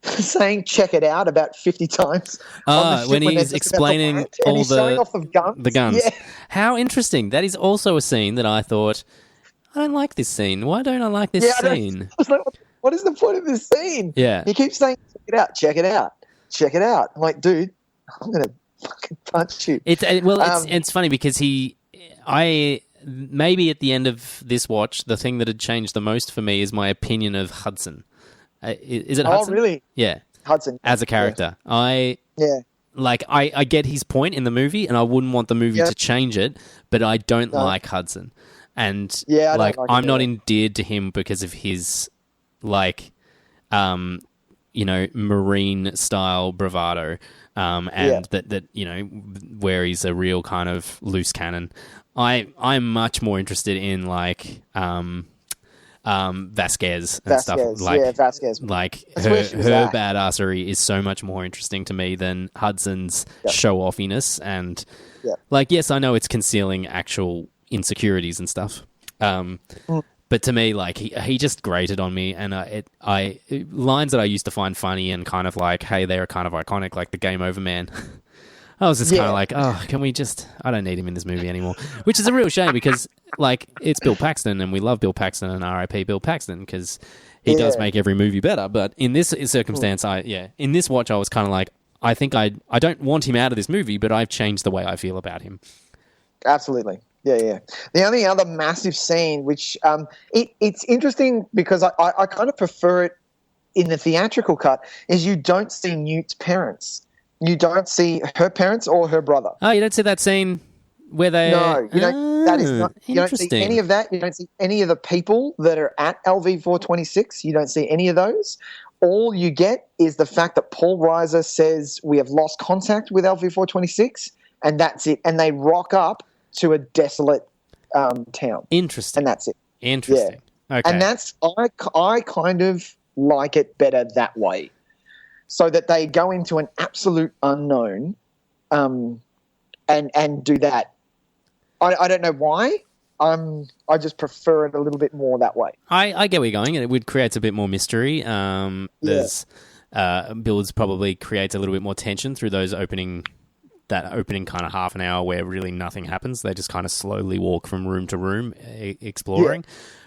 [SPEAKER 2] saying "check it out" about 50 times.
[SPEAKER 1] When he's explaining all
[SPEAKER 2] showing off the guns. Yeah.
[SPEAKER 1] How interesting! That is also a scene that I thought, I don't like this scene. Why don't I like this scene?
[SPEAKER 2] I was like, what is the point of this scene?
[SPEAKER 1] Yeah,
[SPEAKER 2] he keeps saying "check it out, check it out, check it out." I'm like, dude, I'm gonna fucking punch you.
[SPEAKER 1] It's funny because maybe at the end of this watch, the thing that had changed the most for me is my opinion of Hudson. Is it Hudson?
[SPEAKER 2] Oh, really?
[SPEAKER 1] Yeah.
[SPEAKER 2] Hudson.
[SPEAKER 1] As a character. I get his point in the movie, and I wouldn't want the movie to change it, but I don't like Hudson. And I'm not endeared to him because of his, marine-style bravado, that where he's a real kind of loose cannon. I'm much more interested in Vasquez and stuff.
[SPEAKER 2] Vasquez.
[SPEAKER 1] Like her badassery is so much more interesting to me than Hudson's show-offiness. And yes, I know it's concealing actual insecurities and stuff. But to me, he just grated on me, and lines that I used to find funny and kind of hey, they're kind of iconic, like the Game Over Man. I was just kind of can we just... I don't need him in this movie anymore. Which is a real shame because, it's Bill Paxton and we love Bill Paxton and R.I.P. Bill Paxton because he does make every movie better. But in this circumstance, in this watch, I was kind of I think I don't want him out of this movie, but I've changed the way I feel about him.
[SPEAKER 2] Absolutely. Yeah. The only other massive scene, which it's interesting because I kind of prefer it in the theatrical cut, is you don't see Newt's parents. You don't see her parents or her brother.
[SPEAKER 1] Oh, you don't see that scene where they...
[SPEAKER 2] No, you don't. That is not. You don't see any of that. You don't see any of the people that are at LV-426. You don't see any of those. All you get is the fact that Paul Reiser says we have lost contact with LV-426, and that's it. And they rock up to a desolate town.
[SPEAKER 1] Interesting.
[SPEAKER 2] And that's it.
[SPEAKER 1] Interesting.
[SPEAKER 2] Yeah.
[SPEAKER 1] Okay.
[SPEAKER 2] And that's I kind of like it better that way. So that they go into an absolute unknown, and do that. I don't know why. I just prefer it a little bit more that way.
[SPEAKER 1] I get where you're going, and it creates a bit more mystery. Builds probably creates a little bit more tension through that opening kind of half an hour where really nothing happens. They just kind of slowly walk from room to room, exploring.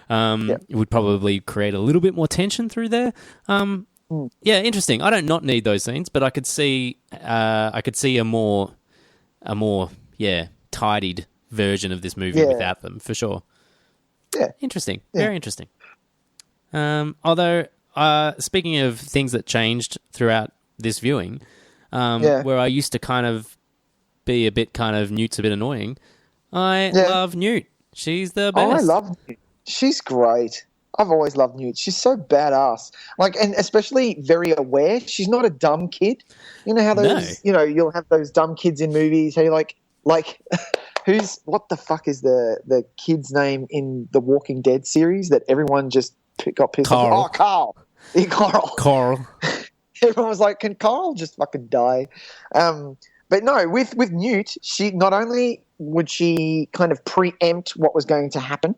[SPEAKER 1] It would probably create a little bit more tension through there. Yeah, interesting. I don't not need those scenes, but I could see a more tidied version of this movie without them, for sure.
[SPEAKER 2] Yeah.
[SPEAKER 1] Interesting. Yeah. Very interesting. Although, speaking of things that changed throughout this viewing, where I used to kind of be a bit Newt's a bit annoying, I love Newt. She's the best.
[SPEAKER 2] I love Newt. She's great. I've always loved Newt. She's so badass. Like, and especially very aware. She's not a dumb kid. You know how those, you'll have those dumb kids in movies. How you like, what the fuck is the kid's name in the Walking Dead series that everyone just got pissed off? Oh, Carl. Yeah, Carl. Everyone was like, can Carl just fucking die? But no, with Newt, she not only would she kind of preempt what was going to happen,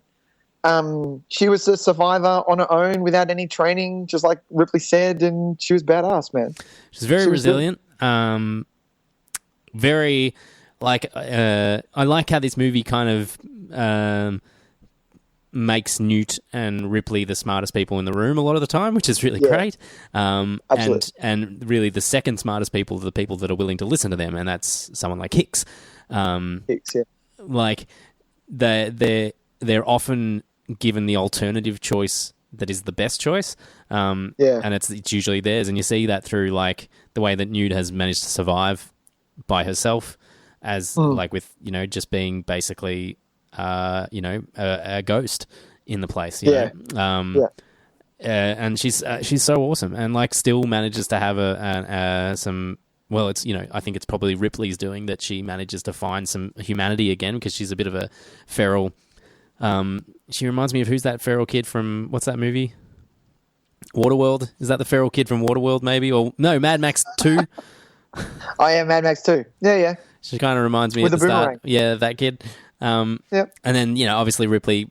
[SPEAKER 2] she was a survivor on her own without any training, just like Ripley said, and she was badass, man.
[SPEAKER 1] She's very resilient. Very, I like how this movie kind of makes Newt and Ripley the smartest people in the room a lot of the time, which is really great. And really the second smartest people are the people that are willing to listen to them, and that's someone like Hicks.
[SPEAKER 2] Hicks, yeah.
[SPEAKER 1] Like they're often given the alternative choice that is the best choice, and it's usually theirs, and you see that through like the way that Newt has managed to survive by herself, as like with just being basically a ghost in the place, you know? And she's so awesome, and like still manages to have some. Well, it's I think it's probably Ripley's doing that. She manages to find some humanity again because she's a bit of a feral. She reminds me of who's that feral kid from what's that movie? Waterworld? Is that the feral kid from Waterworld? Maybe or no, Mad Max 2.
[SPEAKER 2] I am Mad Max 2. Yeah.
[SPEAKER 1] She kind of reminds me
[SPEAKER 2] with
[SPEAKER 1] at the
[SPEAKER 2] boomerang.
[SPEAKER 1] Start. Yeah, that kid. And then obviously Ripley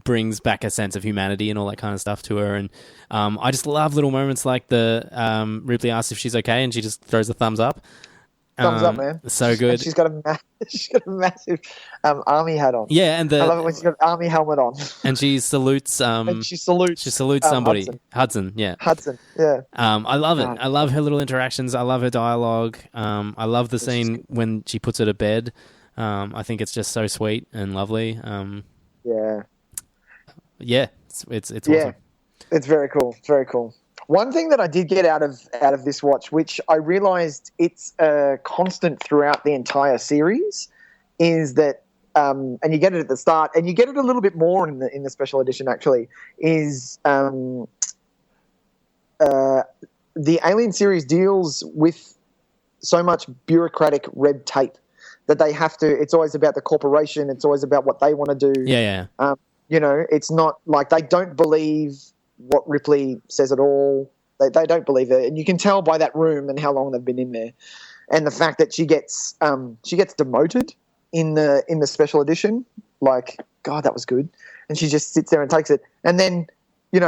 [SPEAKER 1] brings back a sense of humanity and all that kind of stuff to her, and I just love little moments like the Ripley asks if she's okay and she just throws a thumbs up.
[SPEAKER 2] Thumbs up, man.
[SPEAKER 1] So good.
[SPEAKER 2] And she's got a massive army hat on.
[SPEAKER 1] Yeah, and
[SPEAKER 2] I love it when she's got an army helmet on.
[SPEAKER 1] And she salutes.
[SPEAKER 2] She salutes
[SPEAKER 1] somebody. Hudson. Yeah. I love it. I love her little interactions. I love her dialogue. I love the scene when she puts her to bed. I think it's just so sweet and lovely. It's awesome.
[SPEAKER 2] It's very cool. It's very cool. One thing that I did get out of this watch, which I realized it's a constant throughout the entire series, is that, and you get it at the start, and you get it a little bit more in the special edition. Actually, is the Alien series deals with so much bureaucratic red tape that they have to. It's always about the corporation. It's always about what they want to do.
[SPEAKER 1] Yeah.
[SPEAKER 2] It's not like they don't believe what Ripley says at all. They don't believe it, and you can tell by that room and how long they've been in there, and the fact that she gets demoted in the special edition. Like, God, that was good. And she just sits there and takes it, and then they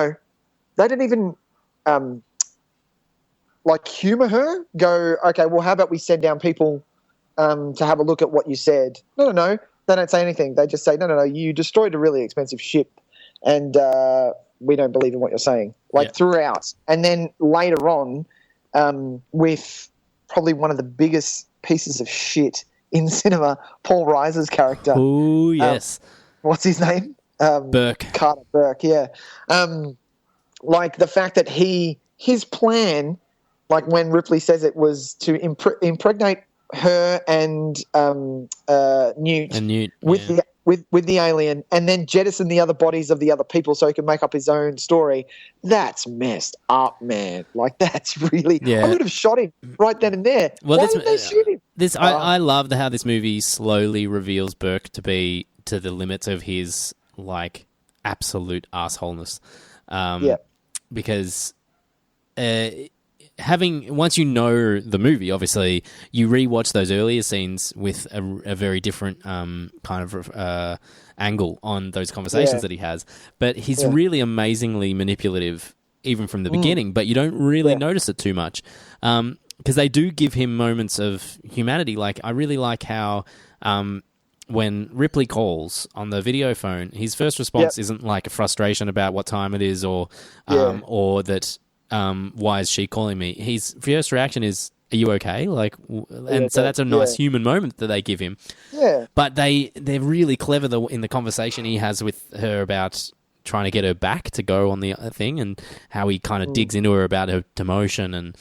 [SPEAKER 2] didn't even humor her. Go, okay, well, how about we send down people to have a look at what you said? No. They don't say anything. They just say, no, you destroyed a really expensive ship, and we don't believe in what you're saying, throughout. And then later on, with probably one of the biggest pieces of shit in cinema, Paul Reiser's character.
[SPEAKER 1] Oh, yes.
[SPEAKER 2] What's his name?
[SPEAKER 1] Burke.
[SPEAKER 2] Carter Burke, yeah. Like the fact that his plan, like when Ripley says it, was to impregnate her and Newt with the alien, and then jettison the other bodies of the other people so he can make up his own story. That's messed up, man. Like, that's really...
[SPEAKER 1] Yeah.
[SPEAKER 2] I would have shot him right then and there.
[SPEAKER 1] Well,
[SPEAKER 2] why did they shoot him?
[SPEAKER 1] I love how this movie slowly reveals Burke to be to the limits of his, like, absolute assholeness. Because... once you know the movie, obviously, you rewatch those earlier scenes with a very different kind of angle on those conversations that he has. But he's really amazingly manipulative, even from the beginning. But you don't really notice it too much because they do give him moments of humanity. Like, I really like how when Ripley calls on the video phone, his first response isn't like a frustration about what time it is or that. Why is she calling me? His first reaction is, "Are you okay?" Like, and so that's a nice human moment that they give him.
[SPEAKER 2] Yeah.
[SPEAKER 1] But they're really clever in the conversation he has with her about trying to get her back to go on the thing, and how he kind of digs into her about her demotion, and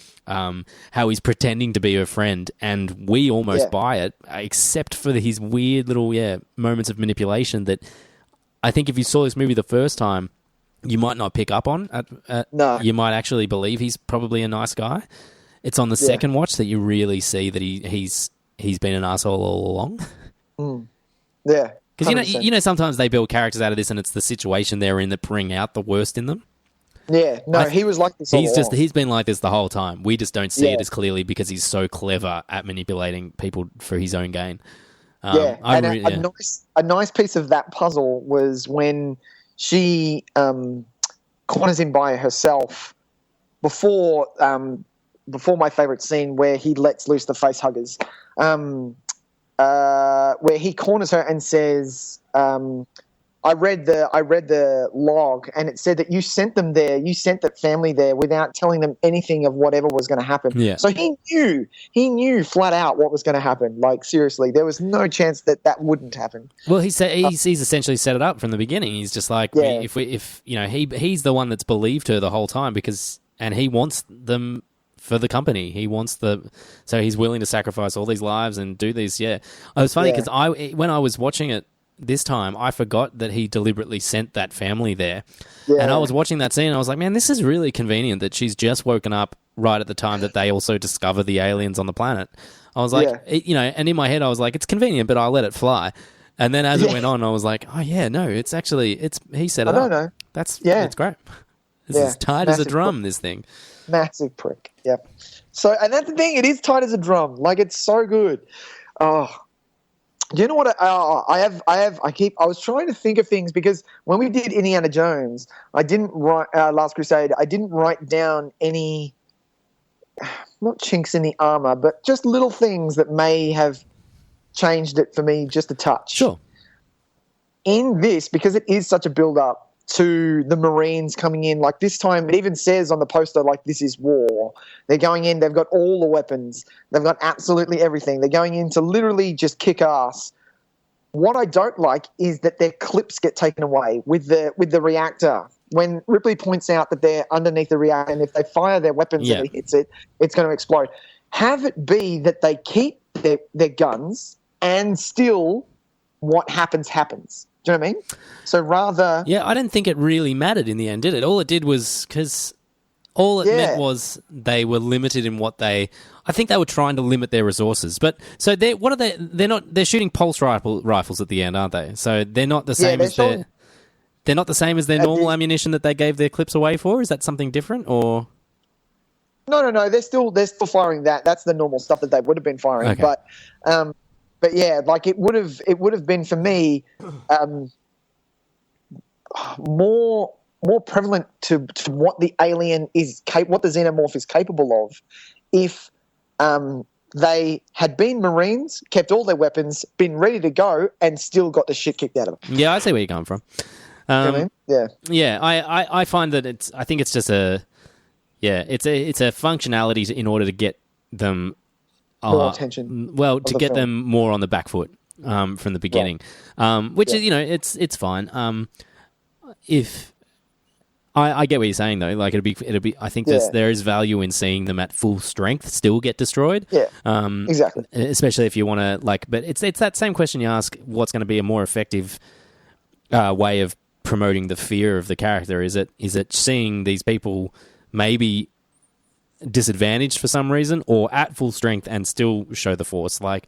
[SPEAKER 1] how he's pretending to be her friend, and we almost buy it, except for his weird little moments of manipulation that I think if you saw this movie the first time, you might not pick up on.
[SPEAKER 2] No.
[SPEAKER 1] You might actually believe he's probably a nice guy. It's on the second watch that you really see that he's been an asshole all along.
[SPEAKER 2] Yeah.
[SPEAKER 1] Because you know sometimes they build characters out of this, and it's the situation they're in that bring out the worst in them.
[SPEAKER 2] Yeah, no, he was like this all along.
[SPEAKER 1] He's been like this the whole time. We just don't see it as clearly because he's so clever at manipulating people for his own gain.
[SPEAKER 2] A nice piece of that puzzle was when she corners him by herself before my favourite scene where he lets loose the face huggers, where he corners her and says, I read the log, and it said that you sent them there. You sent that family there without telling them anything of whatever was going to happen.
[SPEAKER 1] Yeah.
[SPEAKER 2] So he knew flat out what was going to happen. Like, seriously, there was no chance that wouldn't happen.
[SPEAKER 1] Well, he's essentially set it up from the beginning. He's just like, if you know, he's the one that's believed her the whole time and he wants them for the company. He wants so he's willing to sacrifice all these lives and do these. Yeah, it was funny because when I was watching it this time, I forgot that he deliberately sent that family there. Yeah. And I was watching that scene and I was like, man, this is really convenient that she's just woken up right at the time that they also discover the aliens on the planet. I was like, and in my head I was like, it's convenient, but I'll let it fly. And then as it went on, I was like, oh yeah, no, he set it up.
[SPEAKER 2] No.
[SPEAKER 1] That's great. This is tight as a drum, this thing. Massive
[SPEAKER 2] prick. Yep. So, and that's the thing, it is tight as a drum. Like, it's so good. Oh, do you know what? I was trying to think of things because when we did Indiana Jones, I didn't write Last Crusade. I didn't write down any, not chinks in the armor, but just little things that may have changed it for me just a touch.
[SPEAKER 1] Sure.
[SPEAKER 2] In this, because it is such a build-up to the Marines coming in, like this time, it even says on the poster, like, this is war. They're going in, they've got all the weapons, they've got absolutely everything. They're going in to literally just kick ass. What I don't like is that their clips get taken away with the reactor. When Ripley points out that they're underneath the reactor, and if they fire their weapons and it hits it, it's going to explode. Have it be that they keep their guns and still what happens. Do you know what I mean? So rather...
[SPEAKER 1] Yeah, I don't think it really mattered in the end, did it? All it did was... Because all it meant was they were limited in what they... I think they were trying to limit their resources. But, so what are they... They're shooting pulse rifles at the end, aren't they? So they're not the same as their... They're not the same as their normal ammunition that they gave their clips away for? Is that something different, or...?
[SPEAKER 2] No. They're still firing that. That's the normal stuff that they would have been firing.
[SPEAKER 1] Okay.
[SPEAKER 2] But yeah, like it would have been for me more prevalent to what the alien is, what the xenomorph is capable of, if they had been Marines, kept all their weapons, been ready to go, and still got the shit kicked out of them.
[SPEAKER 1] Yeah, I see where you're coming from.
[SPEAKER 2] You know what I mean? Yeah.
[SPEAKER 1] Yeah, I find that I think it's just it's a functionality in order to get them
[SPEAKER 2] more attention.
[SPEAKER 1] Well, to get them more on the back foot from the beginning, which is it's fine. If I get what you're saying though, like it'll be. I think there is value in seeing them at full strength still get destroyed.
[SPEAKER 2] Yeah, exactly.
[SPEAKER 1] Especially if you want to but it's that same question you ask: what's going to be a more effective way of promoting the fear of the character? Is it seeing these people maybe disadvantaged for some reason, or at full strength and still show the force? Like,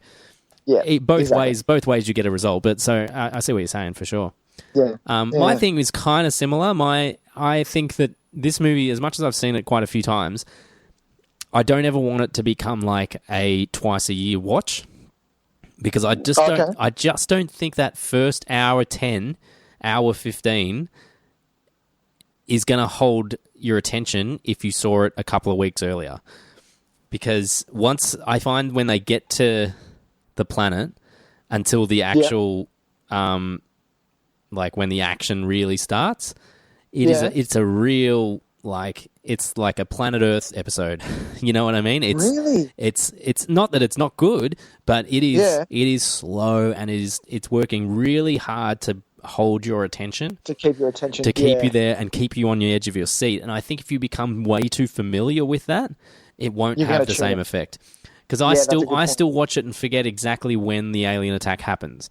[SPEAKER 1] both ways you get a result. But so I see what you're saying for sure.
[SPEAKER 2] Yeah.
[SPEAKER 1] My thing is kind of similar. I think that this movie, as much as I've seen it quite a few times, I don't ever want it to become like a twice a year watch, because I just don't think that first hour 10, hour 15 is going to hold your attention if you saw it a couple of weeks earlier. Because once I find when they get to the planet until the actual, when the action really starts, it's a real, it's like a Planet Earth episode. You know what I mean?
[SPEAKER 2] Really?
[SPEAKER 1] It's not that it's not good, but it is slow, and it's working really hard to hold your attention,
[SPEAKER 2] to keep your attention,
[SPEAKER 1] to keep you there and keep you on the edge of your seat. And I think if you become way too familiar with that, it won't have the same effect. Because I still watch it and forget exactly when the alien attack happens.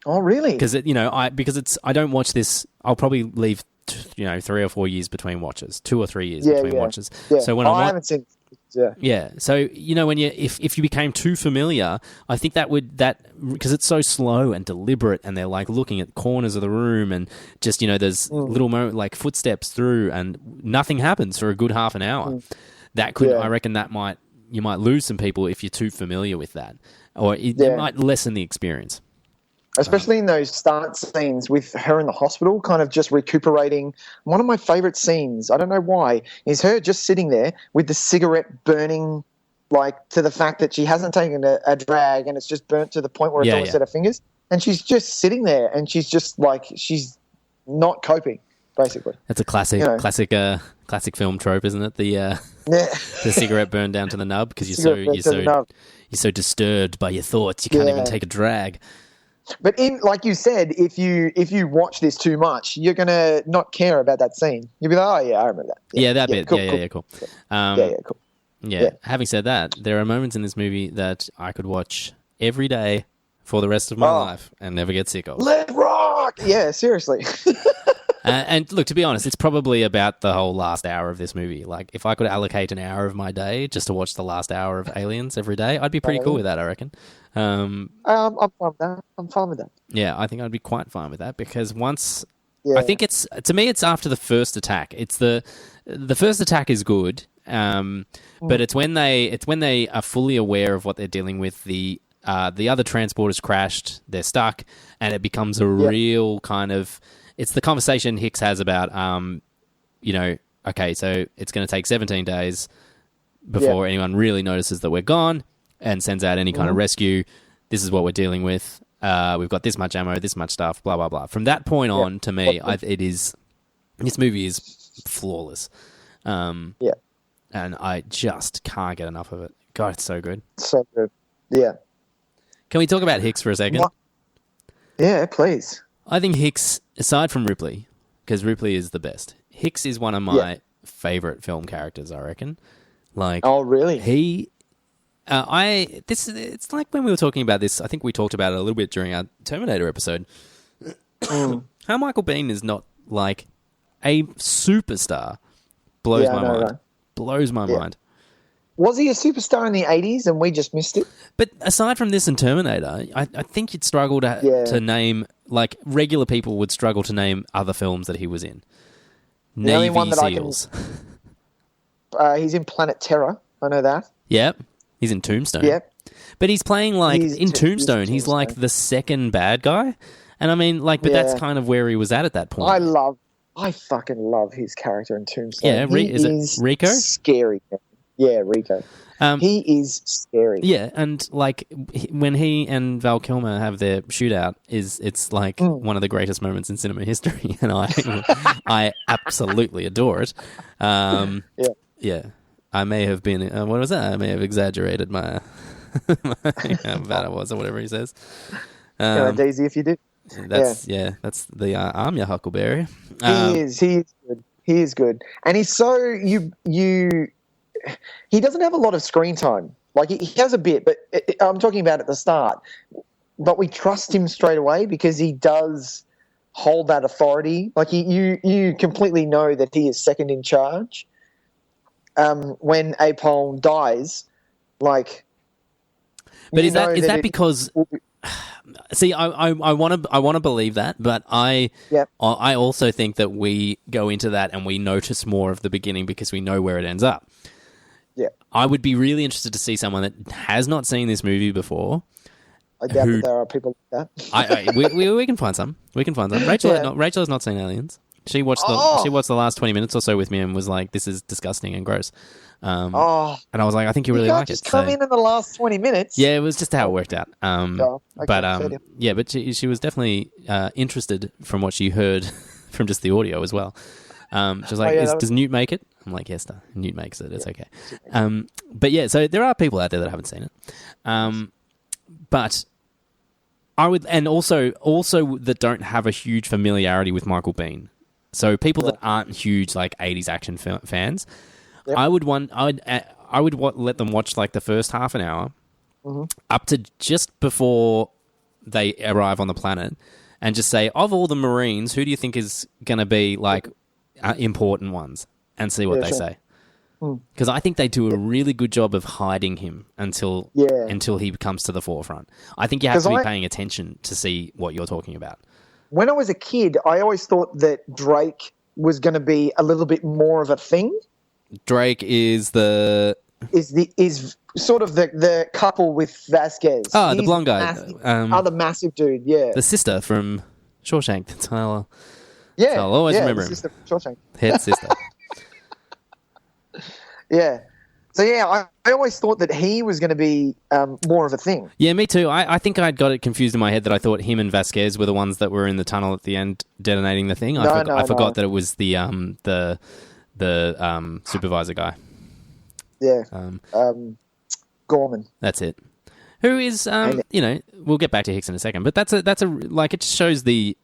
[SPEAKER 2] Oh, really?
[SPEAKER 1] Because I don't watch this. I'll probably leave 3 or 4 years between watches, 2 or 3 years
[SPEAKER 2] Yeah,
[SPEAKER 1] between
[SPEAKER 2] yeah.
[SPEAKER 1] watches.
[SPEAKER 2] Yeah.
[SPEAKER 1] So when
[SPEAKER 2] I haven't seen. Yeah.
[SPEAKER 1] yeah, so when if you became too familiar, I think that because it's so slow and deliberate, and they're like looking at corners of the room, and just there's little like footsteps through, and nothing happens for a good half an hour. That could, I reckon, you might lose some people if you're too familiar with that, or it might lessen the experience.
[SPEAKER 2] Especially in those start scenes with her in the hospital, kind of just recuperating. One of my favourite scenes, I don't know why, is her just sitting there with the cigarette burning, like, to the fact that she hasn't taken a drag, and it's just burnt to the point where it's almost at her fingers. And she's just sitting there, and she's just like, she's not coping, basically.
[SPEAKER 1] That's a classic film trope, isn't it? The cigarette burned down to the nub because you're so disturbed by your thoughts you can't even take a drag.
[SPEAKER 2] But like you said, if you watch this too much, you're gonna not care about that scene. You'll be like, oh yeah, I remember that.
[SPEAKER 1] Yeah, that bit.
[SPEAKER 2] Cool,
[SPEAKER 1] Cool.
[SPEAKER 2] Cool.
[SPEAKER 1] Yeah. Having said that, there are moments in this movie that I could watch every day for the rest of my life and never get sick of.
[SPEAKER 2] Let rock! Yeah, seriously.
[SPEAKER 1] And look, to be honest, it's probably about the whole last hour of this movie. Like, if I could allocate an hour of my day just to watch the last hour of Aliens every day, I'd be pretty cool with that, I reckon.
[SPEAKER 2] I'm fine with that. I'm fine with that.
[SPEAKER 1] Yeah, I think I'd be quite fine with that, because once... I think to me, it's after the first attack. It's the first attack is good, but it's when they are fully aware of what they're dealing with. The other transporter's crashed, they're stuck, and it becomes a real kind of... It's the conversation Hicks has about, okay, so it's going to take 17 days before anyone really notices that we're gone and sends out any kind of rescue. This is what we're dealing with. We've got this much ammo, this much stuff, blah, blah, blah. From that point on, to me, this movie is flawless. And I just can't get enough of it. God, it's so good.
[SPEAKER 2] So good. Yeah.
[SPEAKER 1] Can we talk about Hicks for a second?
[SPEAKER 2] Yeah, please.
[SPEAKER 1] I think Hicks, aside from Ripley, because Ripley is the best, Hicks is one of my favourite film characters, I reckon. Like,
[SPEAKER 2] oh, really?
[SPEAKER 1] It's like when we were talking about this, I think we talked about it a little bit during our Terminator episode. How Michael Biehn is not like a superstar blows my mind. Right. Blows my mind.
[SPEAKER 2] Was he a superstar in the 80s and we just missed it?
[SPEAKER 1] But aside from this and Terminator, I think you'd struggle to name, like, regular people would struggle to name other films that he was in.
[SPEAKER 2] The only one that
[SPEAKER 1] SEALs.
[SPEAKER 2] He's in Planet Terror. I know that.
[SPEAKER 1] Yep. He's in Tombstone.
[SPEAKER 2] Yep.
[SPEAKER 1] But he's playing, like, in Tombstone, he's like the second bad guy. And I mean, like, but that's kind of where he was at that point.
[SPEAKER 2] I fucking love his character in Tombstone.
[SPEAKER 1] Yeah, is it Rico?
[SPEAKER 2] Scary. Yeah, Rico. He is scary.
[SPEAKER 1] Yeah, and like when he and Val Kilmer have their shootout, it's like one of the greatest moments in cinema history, and I absolutely adore it. Yeah. I may have been. What was that? I may have exaggerated my how bad I was, or whatever he says.
[SPEAKER 2] Daisy, if you did.
[SPEAKER 1] That's the I'm your Huckleberry.
[SPEAKER 2] He is good. He is good, and he's so he doesn't have a lot of screen time. Like, he has a bit, but I'm talking about at the start. But we trust him straight away because he does hold that authority. Like, you completely know that he is second in charge. When Apol dies, like...
[SPEAKER 1] But is that because... See, I want to believe that, but I also think that we go into that and we notice more of the beginning because we know where it ends up.
[SPEAKER 2] Yeah,
[SPEAKER 1] I would be really interested to see someone that has not seen this movie before.
[SPEAKER 2] I doubt that there are people like that.
[SPEAKER 1] We can find some. We can find some. Rachel has not seen Aliens. She watched the last 20 minutes or so with me and was like, "This is disgusting and gross." And I was like, "I think you really like it."
[SPEAKER 2] Just come in the last 20 minutes.
[SPEAKER 1] Yeah, it was just how it worked out. But she was definitely interested from what she heard from just the audio as well. She was like, "Does Newt make it?" I'm like, "Yes, Newt makes it. It's okay." But yeah, so there are people out there that haven't seen it. But I would, and also that don't have a huge familiarity with Michael Biehn. So people that aren't huge like 80s action fans, I would let them watch like the first half an hour up to just before they arrive on the planet, and just say, of all the Marines, who do you think is going to be like important ones, and see what they say. Because I think they do a really good job of hiding him until he comes to the forefront. I think you have to be paying attention to see what you're talking about.
[SPEAKER 2] When I was a kid, I always thought that Drake was going to be a little bit more of a thing.
[SPEAKER 1] Drake is
[SPEAKER 2] sort of the couple with Vasquez.
[SPEAKER 1] Oh, the blonde guy.
[SPEAKER 2] The massive dude, yeah.
[SPEAKER 1] The sister from Shawshank. That's how
[SPEAKER 2] Yeah,
[SPEAKER 1] I'll always remember
[SPEAKER 2] the
[SPEAKER 1] him.
[SPEAKER 2] sister from Shawshank.
[SPEAKER 1] Head sister.
[SPEAKER 2] Yeah. So, yeah, I always thought that he was going to be more of a thing.
[SPEAKER 1] Yeah, me too. I think I'd got it confused in my head that I thought him and Vasquez were the ones that were in the tunnel at the end detonating the thing. I forgot that it was the supervisor guy.
[SPEAKER 2] Yeah. Gorman.
[SPEAKER 1] That's it. Who is, we'll get back to Hicks in a second, but that's like, it just shows the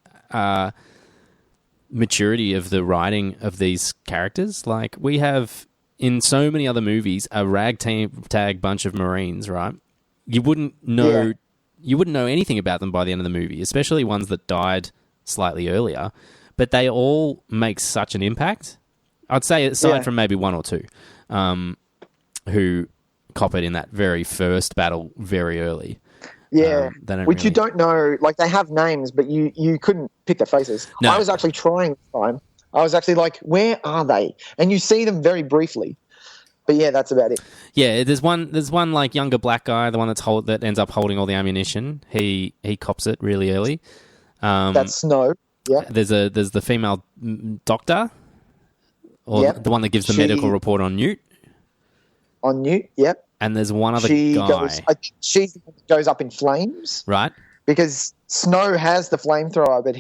[SPEAKER 1] maturity of the writing of these characters. Like, we have, in so many other movies, a ragtag bunch of Marines, right? You wouldn't know anything about them by the end of the movie, especially ones that died slightly earlier, but they all make such an impact. I'd say, aside from maybe one or two, who cop it in that very first battle very early.
[SPEAKER 2] Yeah, which you don't know. Like, they have names, but you couldn't pick their faces. No. I was actually trying this time. I was actually like, where are they? And you see them very briefly. But yeah, that's about it.
[SPEAKER 1] Yeah, there's one like younger black guy, the one that ends up holding all the ammunition. He cops it really early.
[SPEAKER 2] That's Snow. Yeah.
[SPEAKER 1] There's the female doctor, or the one that gives the medical report on Newt.
[SPEAKER 2] On Newt, yep.
[SPEAKER 1] And there's one other guy.
[SPEAKER 2] She's the one that goes up in flames.
[SPEAKER 1] Right.
[SPEAKER 2] Because Snow has the flamethrower, but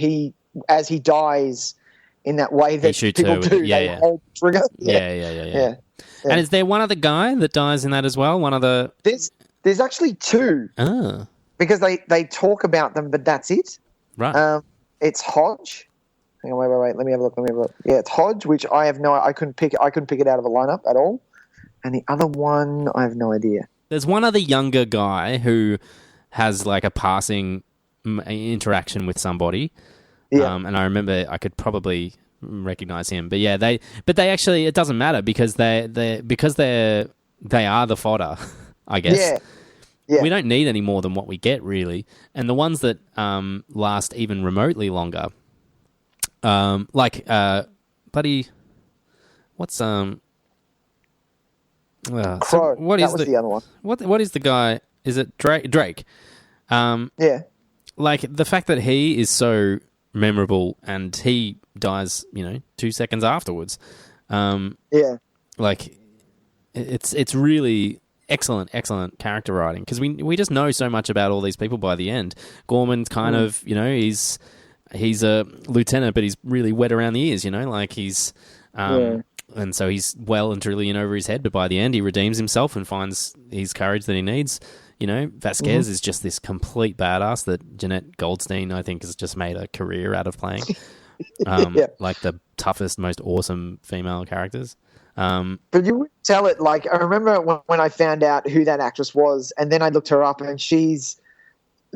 [SPEAKER 2] as he dies in that way that people do, they hold the trigger.
[SPEAKER 1] Yeah. And is there one other guy that dies in that as well? One other...
[SPEAKER 2] There's actually two.
[SPEAKER 1] Oh.
[SPEAKER 2] Because they talk about them, but that's it.
[SPEAKER 1] Right.
[SPEAKER 2] It's Hodge. Hang on, wait. Let me have a look. Yeah, it's Hodge, which I couldn't pick it out of a lineup at all. And the other one, I have no idea.
[SPEAKER 1] There's one other younger guy who has like a passing interaction with somebody. Yeah. And I remember I could probably recognize him. But yeah, they actually, it doesn't matter because they are the fodder, I guess. Yeah. We don't need any more than what we get, really. And the ones that last even remotely longer, buddy, what's
[SPEAKER 2] Crow.
[SPEAKER 1] What is
[SPEAKER 2] the other one?
[SPEAKER 1] What is the guy? Is it Drake?
[SPEAKER 2] Yeah.
[SPEAKER 1] Like, the fact that he is so memorable and he dies, 2 seconds afterwards.
[SPEAKER 2] Yeah.
[SPEAKER 1] Like, it's really excellent character writing, because we just know so much about all these people by the end. Gorman's kind of, he's a lieutenant, but he's really wet around the ears, like he's... And so he's well and truly in over his head, but by the end he redeems himself and finds his courage that he needs. Vasquez is just this complete badass that Jeanette Goldstein, I think, has just made a career out of playing. Like the toughest, most awesome female characters.
[SPEAKER 2] But you wouldn't tell it. Like, I remember when I found out who that actress was, and then I looked her up, and she's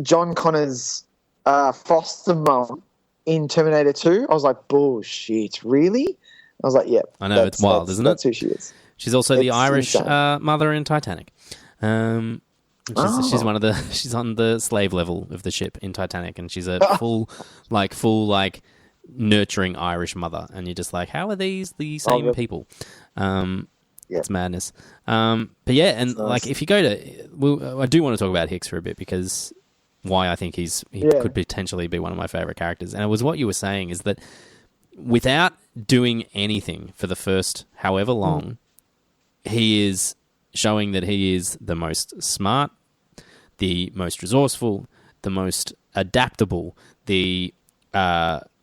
[SPEAKER 2] John Connor's foster mum in Terminator 2. I was like, bullshit, really? I was like, yeah.
[SPEAKER 1] I know, it's wild, isn't it?
[SPEAKER 2] That's who she is.
[SPEAKER 1] She's also the Irish mother in Titanic. She's she's on the slave level of the ship in Titanic, and she's a full nurturing Irish mother. And you're just like, how are these the same people? It's madness. But yeah, and like, if you go to, I do want to talk about Hicks for a bit, because why I think he could potentially be one of my favorite characters. And it was what you were saying, is that without doing anything for the first however long, he is showing that he is the most smart, the most resourceful, the most adaptable,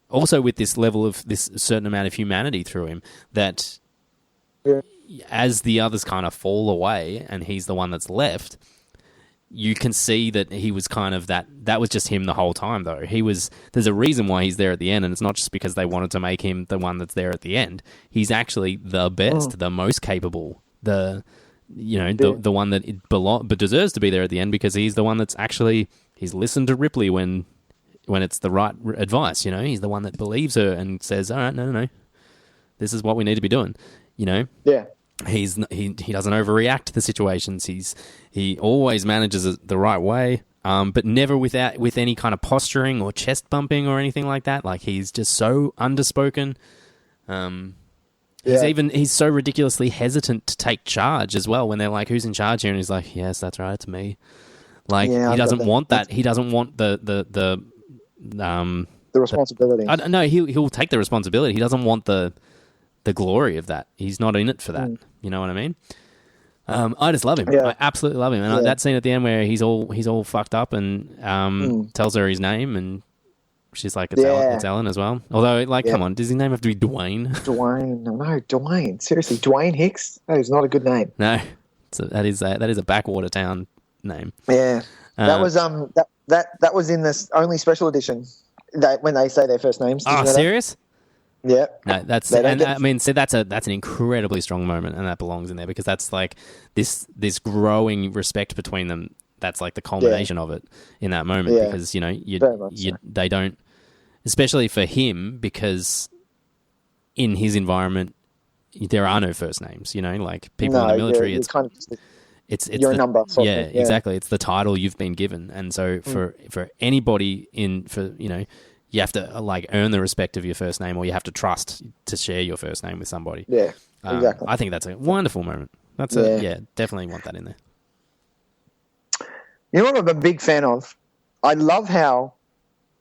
[SPEAKER 1] also with this level of this certain amount of humanity through him, that as the others kind of fall away and he's the one that's left, you can see that he was kind of that was just him the whole time, though. There's a reason why he's there at the end, and it's not just because they wanted to make him the one that's there at the end. He's actually the best, the most capable, the one that deserves to be there at the end, because he's the one that's actually, he's listened to Ripley when it's the right advice. He's the one that believes her and says, "All right, no, this is what we need to be doing."
[SPEAKER 2] Yeah.
[SPEAKER 1] He doesn't overreact to the situations. He always manages it the right way, but never with any kind of posturing or chest bumping or anything like that. Like, he's just so underspoken. He's so ridiculously hesitant to take charge as well when they're like, "Who's in charge here?" And he's like, "Yes, that's right, it's me." Like, he doesn't want that. He doesn't want the
[SPEAKER 2] responsibility.
[SPEAKER 1] No, he'll take the responsibility. He doesn't want the glory of that. He's not in it for that. You know what I mean? I just love him.
[SPEAKER 2] Yeah.
[SPEAKER 1] I absolutely love him. And that scene at the end where he's all fucked up and tells her his name, and she's like, it's Ellen as well. Although, come on, does his name have to be Dwayne?
[SPEAKER 2] Dwayne. Seriously, Dwayne Hicks? That is not a good name.
[SPEAKER 1] No, that is a backwater town name.
[SPEAKER 2] Yeah, that was that was in this only special edition. That when they say their first names.
[SPEAKER 1] Oh, serious?
[SPEAKER 2] Yeah.
[SPEAKER 1] No, that's an incredibly strong moment, and that belongs in there because that's like this growing respect between them. That's like the culmination of it in that moment because they don't, especially for him, because in his environment there are no first names. Like people in the military, it's kind of it's
[SPEAKER 2] your number.
[SPEAKER 1] Yeah, exactly. It's the title you've been given, and so for anybody you have to earn the respect of your first name, or you have to trust to share your first name with somebody.
[SPEAKER 2] Yeah, exactly.
[SPEAKER 1] I think that's a wonderful moment. Definitely want that in there.
[SPEAKER 2] You know what I'm a big fan of? I love how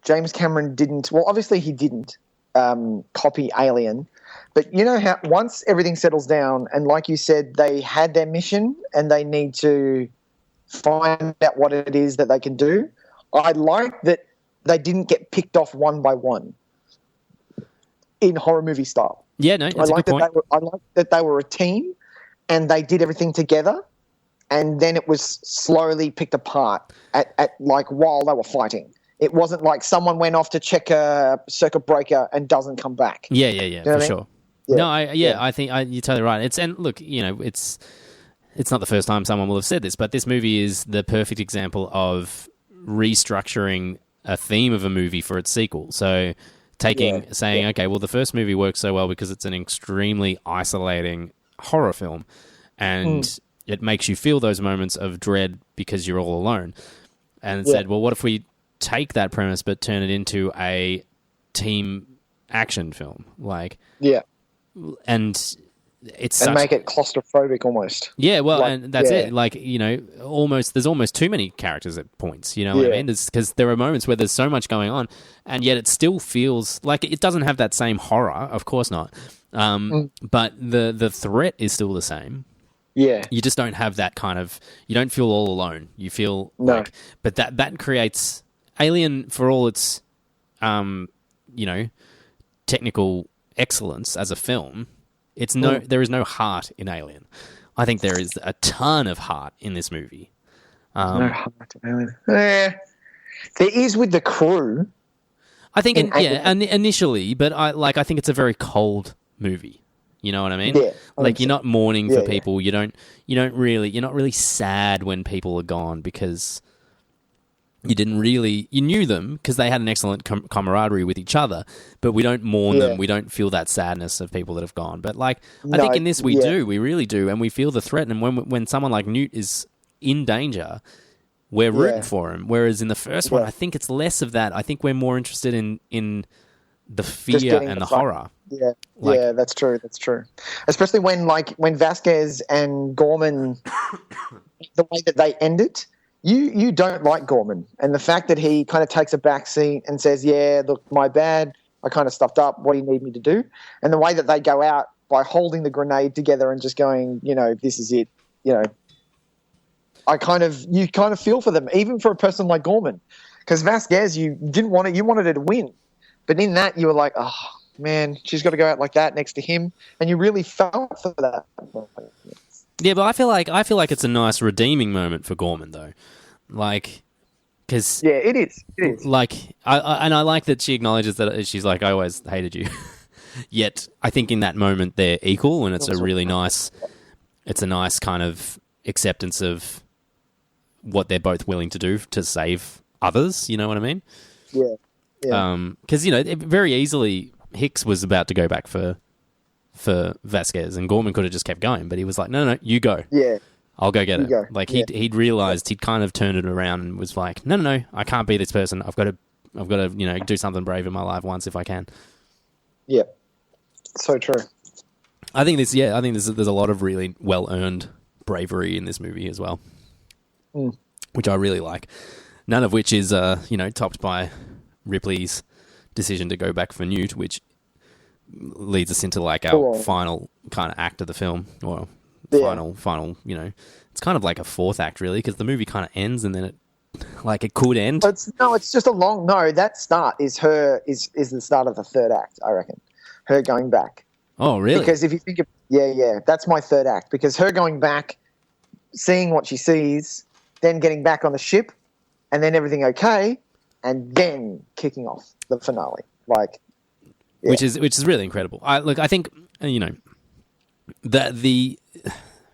[SPEAKER 2] James Cameron didn't. Well, obviously he didn't copy Alien, but you know how once everything settles down, and like you said, they had their mission and they need to find out what it is that they can do. I like that. They didn't get picked off one by one in horror movie style.
[SPEAKER 1] Yeah, no, that's a good point.
[SPEAKER 2] I like that they were a team and they did everything together, and then it was slowly picked apart at while they were fighting. It wasn't like someone went off to check a circuit breaker and doesn't come back.
[SPEAKER 1] Yeah, for
[SPEAKER 2] for
[SPEAKER 1] sure. Yeah. No, I think you're totally right. It's not the first time someone will have said this, but this movie is the perfect example of restructuring a theme of a movie for its sequel. So saying, okay, well, the first movie works so well because it's an extremely isolating horror film, and it makes you feel those moments of dread because you're all alone. And said, well, what if we take that premise but turn it into a team action film? And
[SPEAKER 2] make it claustrophobic almost.
[SPEAKER 1] Yeah, well, and that's it. There's almost too many characters at points. You know what I mean? Because there are moments where there's so much going on, and yet it still feels like it doesn't have that same horror. Of course not. But the threat is still the same.
[SPEAKER 2] Yeah,
[SPEAKER 1] you just don't have that kind of. You don't feel all alone. You feel but that creates Alien for all its, technical excellence as a film. There is no heart in Alien. I think there is a ton of heart in this movie.
[SPEAKER 2] No heart in Alien. There is with the crew.
[SPEAKER 1] I think, initially, but I think it's a very cold movie. You know what I mean?
[SPEAKER 2] Yeah.
[SPEAKER 1] You're not mourning for people. You're not really sad when people are gone because you knew them because they had an excellent camaraderie with each other, but we don't mourn them. We don't feel that sadness of people that have gone. But I think in this we really do, and we feel the threat. And when someone like Newt is in danger, we're rooting for him. Whereas in the first one, I think it's less of that. I think we're more interested in the fear and the horror.
[SPEAKER 2] Yeah, that's true. That's true. Especially when Vasquez and Gorman, the way that they end it. You don't like Gorman, and the fact that he kind of takes a back seat and says, yeah, look, my bad, I kind of stuffed up, what do you need me to do? And the way that they go out by holding the grenade together and just going, this is it, you kind of feel for them, even for a person like Gorman. Because Vasquez, you didn't want it, you wanted her to win. But in that, you were like, oh, man, she's got to go out like that next to him. And you really felt for that.
[SPEAKER 1] Yeah, but I feel like it's a nice redeeming moment for Gorman, though. Because
[SPEAKER 2] it is. It is.
[SPEAKER 1] I like that she acknowledges that she's like, I always hated you. Yet, I think in that moment they're equal, and it's a nice kind of acceptance of what they're both willing to do to save others. You know what I mean?
[SPEAKER 2] Yeah. Yeah.
[SPEAKER 1] Because very easily Hicks was about to go back for Vasquez, and Gorman could have just kept going, but he was like, no, you go.
[SPEAKER 2] Yeah.
[SPEAKER 1] I'll go get
[SPEAKER 2] You
[SPEAKER 1] it.
[SPEAKER 2] go.
[SPEAKER 1] Like
[SPEAKER 2] Yeah.
[SPEAKER 1] he'd realized, he'd kind of turned it around and was like, no, I can't be this person. I've got to do something brave in my life once if I can.
[SPEAKER 2] Yeah. So true.
[SPEAKER 1] I think there's a lot of really well earned bravery in this movie as well, which I really like. None of which is topped by Ripley's decision to go back for Newt, which leads us into like our final kind of act of the film, or final. It's kind of like a fourth act really, because the movie kind of ends and then it could end.
[SPEAKER 2] It's just a long. No, that start is the start of the third act. I reckon her going back.
[SPEAKER 1] Oh, really?
[SPEAKER 2] Because if you think of that's my third act, because her going back, seeing what she sees, then getting back on the ship, and then everything okay, and then kicking off the finale.
[SPEAKER 1] Which is really incredible. I think that the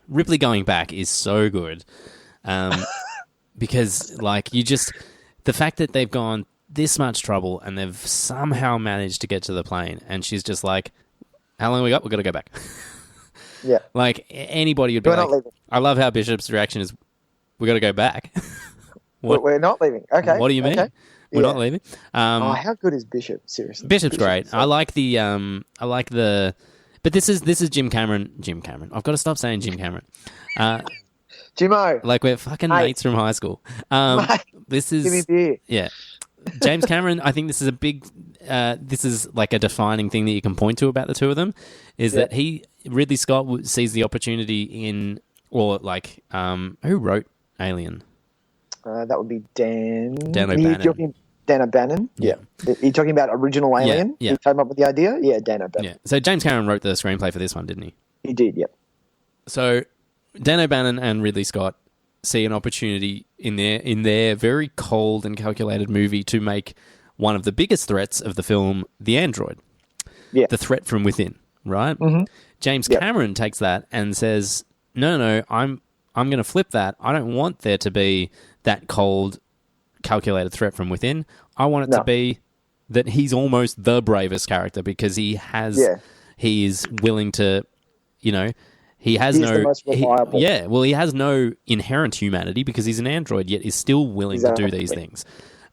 [SPEAKER 1] Ripley going back is so good, because the fact that they've gone this much trouble and they've somehow managed to get to the plane, and she's just like, "How long we got? We've got to go back."
[SPEAKER 2] Yeah,
[SPEAKER 1] like anybody would be
[SPEAKER 2] not leaving.
[SPEAKER 1] I love how Bishop's reaction is, "We got to go back."
[SPEAKER 2] We're not leaving. Okay.
[SPEAKER 1] What do you mean?
[SPEAKER 2] Okay.
[SPEAKER 1] We're not leaving.
[SPEAKER 2] How good is Bishop? Seriously,
[SPEAKER 1] Bishop's great. I like the. But this is Jim Cameron. Jim Cameron. I've got to stop saying Jim Cameron.
[SPEAKER 2] Jimmo.
[SPEAKER 1] Like we're fucking mates from high school. This is
[SPEAKER 2] give me a beer.
[SPEAKER 1] Yeah. James Cameron. I think this is a big. This is like a defining thing that you can point to about the two of them, is that Ridley Scott sees the opportunity in, or like, who wrote Alien?
[SPEAKER 2] That would be Dan.
[SPEAKER 1] Dan O'Bannon.
[SPEAKER 2] Dan O'Bannon? Yeah. You're talking about original Alien?
[SPEAKER 1] Yeah.
[SPEAKER 2] He came up with the idea? Yeah, Dan O'Bannon.
[SPEAKER 1] Yeah. So James Cameron wrote the screenplay for this one, didn't he?
[SPEAKER 2] He did, yep.
[SPEAKER 1] So Dan O'Bannon and Ridley Scott see an opportunity in their very cold and calculated movie to make one of the biggest threats of the film, the android.
[SPEAKER 2] Yeah.
[SPEAKER 1] The threat from within, right?
[SPEAKER 2] Mm-hmm.
[SPEAKER 1] James Cameron takes that and says, no, I'm going to flip that. I don't want there to be that cold, calculated threat from within. I want it to be that he's almost the bravest character, because he is willing to, he has
[SPEAKER 2] he's the most reliable.
[SPEAKER 1] He has no inherent humanity because he's an android, yet is still willing to do these things.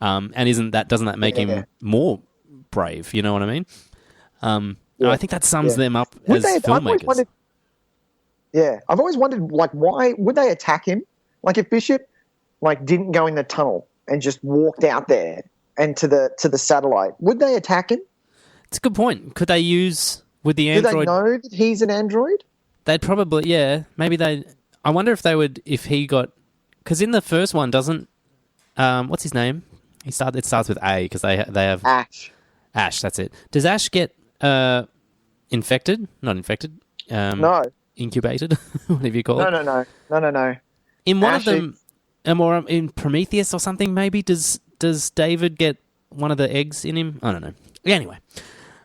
[SPEAKER 1] And doesn't that make him more brave? You know what I mean? I think that sums them up as filmmakers.
[SPEAKER 2] I've always wondered, why would they attack him? Like, if Bishop didn't go in the tunnel and just walked out there and to the satellite, would they attack him?
[SPEAKER 1] It's a good point. Could they use with the android?
[SPEAKER 2] Do they know that he's an android?
[SPEAKER 1] They'd probably, maybe they. I wonder if they would, if he got, because in the first one doesn't, what's his name? It starts with A, because they have
[SPEAKER 2] Ash.
[SPEAKER 1] Ash, that's it. Does Ash get infected? Not infected.
[SPEAKER 2] No.
[SPEAKER 1] Incubated, whatever you call it.
[SPEAKER 2] No.
[SPEAKER 1] In one
[SPEAKER 2] Ash
[SPEAKER 1] of them, or in Prometheus or something, maybe does David get one of the eggs in him? I don't know. Anyway,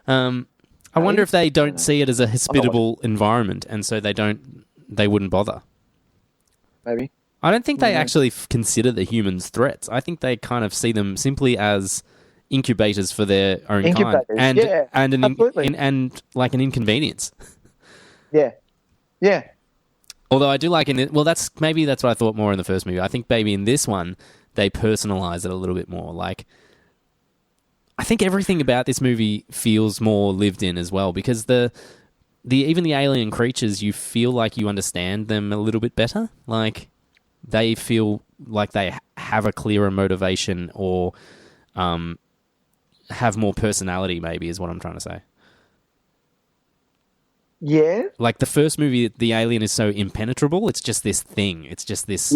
[SPEAKER 1] I wonder if they don't see it as a hospitable environment, and so they wouldn't bother.
[SPEAKER 2] Maybe.
[SPEAKER 1] I don't think they actually consider the humans threats. I think they kind of see them simply as incubators for their own kind, and like an inconvenience.
[SPEAKER 2] Yeah.
[SPEAKER 1] Although I do like that's what I thought more in the first movie. I think maybe in this one they personalize it a little bit more. Like, I think everything about this movie feels more lived in as well, because even the alien creatures, you feel like you understand them a little bit better. Like, they feel like they have a clearer motivation, or have more personality, maybe, is what I'm trying to say.
[SPEAKER 2] Yeah.
[SPEAKER 1] Like, the first movie, the alien is so impenetrable. It's just this thing. It's just this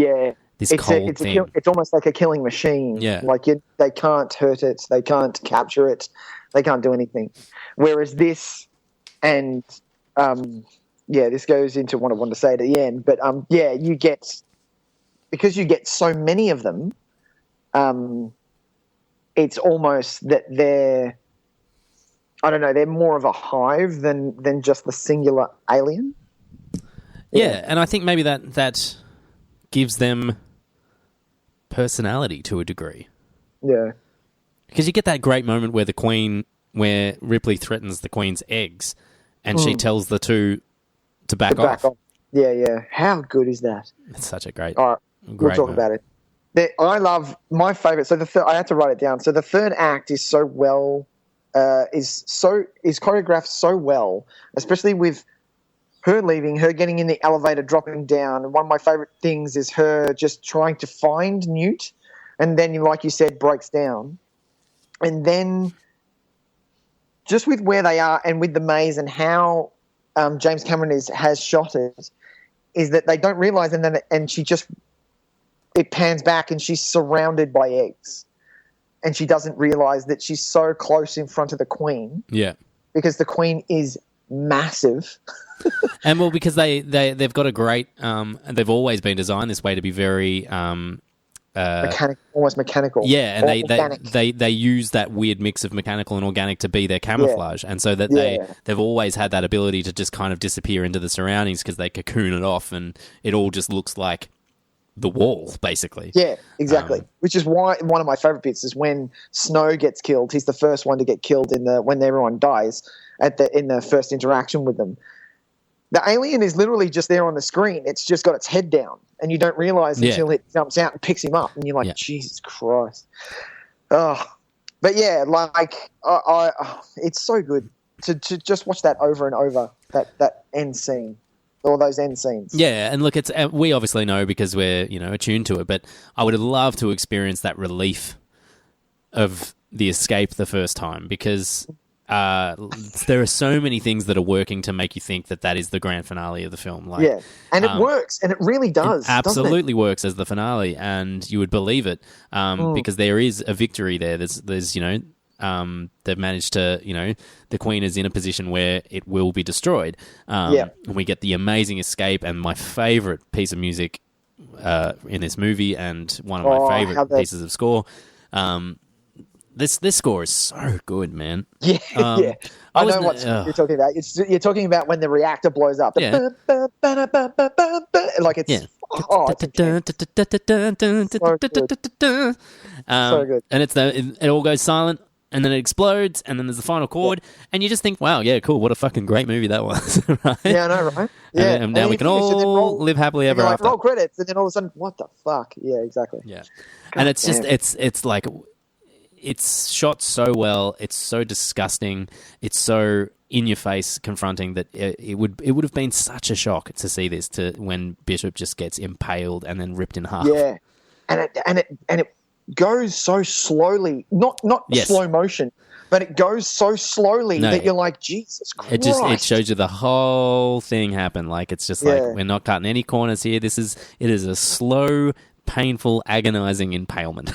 [SPEAKER 1] cold thing.
[SPEAKER 2] It's almost like a killing machine.
[SPEAKER 1] Yeah.
[SPEAKER 2] Like, they can't hurt it. They can't capture it. They can't do anything. Whereas this, and this goes into what I wanted to say at the end. But you get, because you get so many of them, it's almost that they're, I don't know, they're more of a hive than just the singular alien.
[SPEAKER 1] Yeah, and I think maybe that gives them personality to a degree.
[SPEAKER 2] Yeah.
[SPEAKER 1] Because you get that great moment where Ripley threatens the Queen's eggs, and she tells the two to back off.
[SPEAKER 2] Yeah. How good is that?
[SPEAKER 1] It's such a great.
[SPEAKER 2] All right, we'll talk about it. I love my favorite. So I had to write it down. So the third act is so well, is choreographed so well, especially with her leaving, her getting in the elevator, dropping down. And one of my favorite things is her just trying to find Newt, and then, like you said, breaks down, and then just with where they are and with the maze and how James Cameron has shot it, is that they don't realize, and she just. It pans back and she's surrounded by eggs, and she doesn't realize that she's so close in front of the Queen. Yeah, because the Queen is massive.
[SPEAKER 1] And well, because they've got a great. They've always been designed this way to be very
[SPEAKER 2] almost mechanical.
[SPEAKER 1] Yeah, and they use that weird mix of mechanical and organic to be their camouflage, and so that they've always had that ability to just kind of disappear into the surroundings because they cocoon it off, and it all just looks like the wall, basically.
[SPEAKER 2] Yeah, exactly. Which is why one of my favorite bits is when Snow gets killed. He's the first one to get killed when everyone dies in the first interaction with them. The alien is literally just there on the screen. It's just got its head down, and you don't realize until it jumps out and picks him up, and you're like, Jesus Christ. Oh, but yeah, like it's so good to just watch that over and over. That end scene. All those end scenes.
[SPEAKER 1] Yeah, and look, we obviously know because we're attuned to it, but I would have loved to experience that relief of the escape the first time, because there are so many things that are working to make you think that is the grand finale of the film. Like,
[SPEAKER 2] yeah, and it works, and it really does.
[SPEAKER 1] It absolutely works as the finale, and you would believe it because there is a victory there. There's they've managed to, the Queen is in a position where it will be destroyed. And we get the amazing escape, and my favourite piece of music in this movie, and one of my favourite pieces of score. This score is so good, man.
[SPEAKER 2] Yeah, yeah. I know what you're talking about. You're talking about when the reactor blows up.
[SPEAKER 1] Yeah.
[SPEAKER 2] Like it's...
[SPEAKER 1] Yeah.
[SPEAKER 2] So good.
[SPEAKER 1] And it all goes silent, and then it explodes, and then there's the final chord, and you just think, wow, yeah, cool, what a fucking great movie that was, right?
[SPEAKER 2] Yeah, I know, right? Yeah.
[SPEAKER 1] And now we can all live happily ever after.
[SPEAKER 2] Roll credits, and then all of a sudden, what the fuck? Yeah, exactly.
[SPEAKER 1] Yeah. And it's just, it's like, it's shot so well, it's so disgusting, it's so in your face, confronting, that it would have been such a shock to see this, when Bishop just gets impaled and then ripped in half.
[SPEAKER 2] Yeah. And it goes so slowly, not slow motion, but it goes so slowly that you're like, Jesus Christ.
[SPEAKER 1] It shows you the whole thing happen. Like, it's just like, we're not cutting any corners here. It is a slow, painful, agonizing impalement.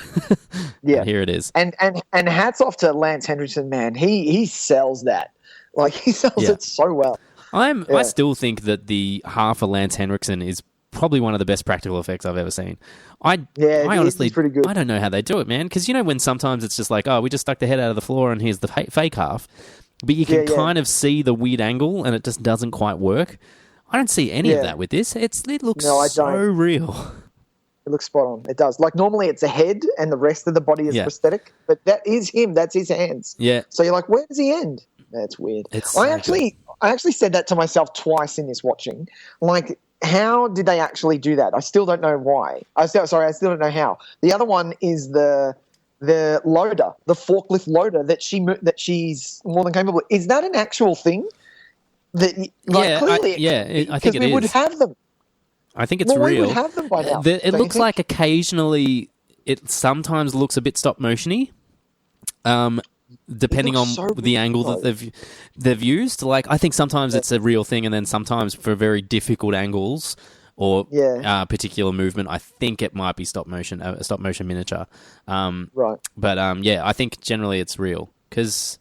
[SPEAKER 2] Yeah.
[SPEAKER 1] And here it is.
[SPEAKER 2] And hats off to Lance Henriksen, man. He sells that. Like, he sells it so well.
[SPEAKER 1] I still think that the half of Lance Henriksen is probably one of the best practical effects I've ever seen. I honestly,
[SPEAKER 2] pretty good.
[SPEAKER 1] I don't know how they do it, man. Because when sometimes it's just like, oh, we just stuck the head out of the floor and here's the fake half, but you can kind of see the weird angle and it just doesn't quite work. I don't see any of that with this. It looks so real.
[SPEAKER 2] It looks spot on. It does. Like, normally it's a head and the rest of the body is prosthetic, but that is him. That's his hands.
[SPEAKER 1] Yeah.
[SPEAKER 2] So you're like, where does he end? That's weird. I actually said that to myself twice in this watching. Like, how did they actually do that? I still don't know why. I still don't know how. The other one is the loader, the forklift loader that she's more than capable. Is that an actual thing? Clearly,
[SPEAKER 1] I think it is.
[SPEAKER 2] We would have them.
[SPEAKER 1] I think it's real.
[SPEAKER 2] We would have them by now.
[SPEAKER 1] It looks like occasionally it sometimes looks a bit stop motiony. Depending on the angle that they've used. Like, I think sometimes it's a real thing, and then sometimes for very difficult angles or particular movement, I think it might be stop motion miniature.
[SPEAKER 2] Right.
[SPEAKER 1] But I think generally it's real, because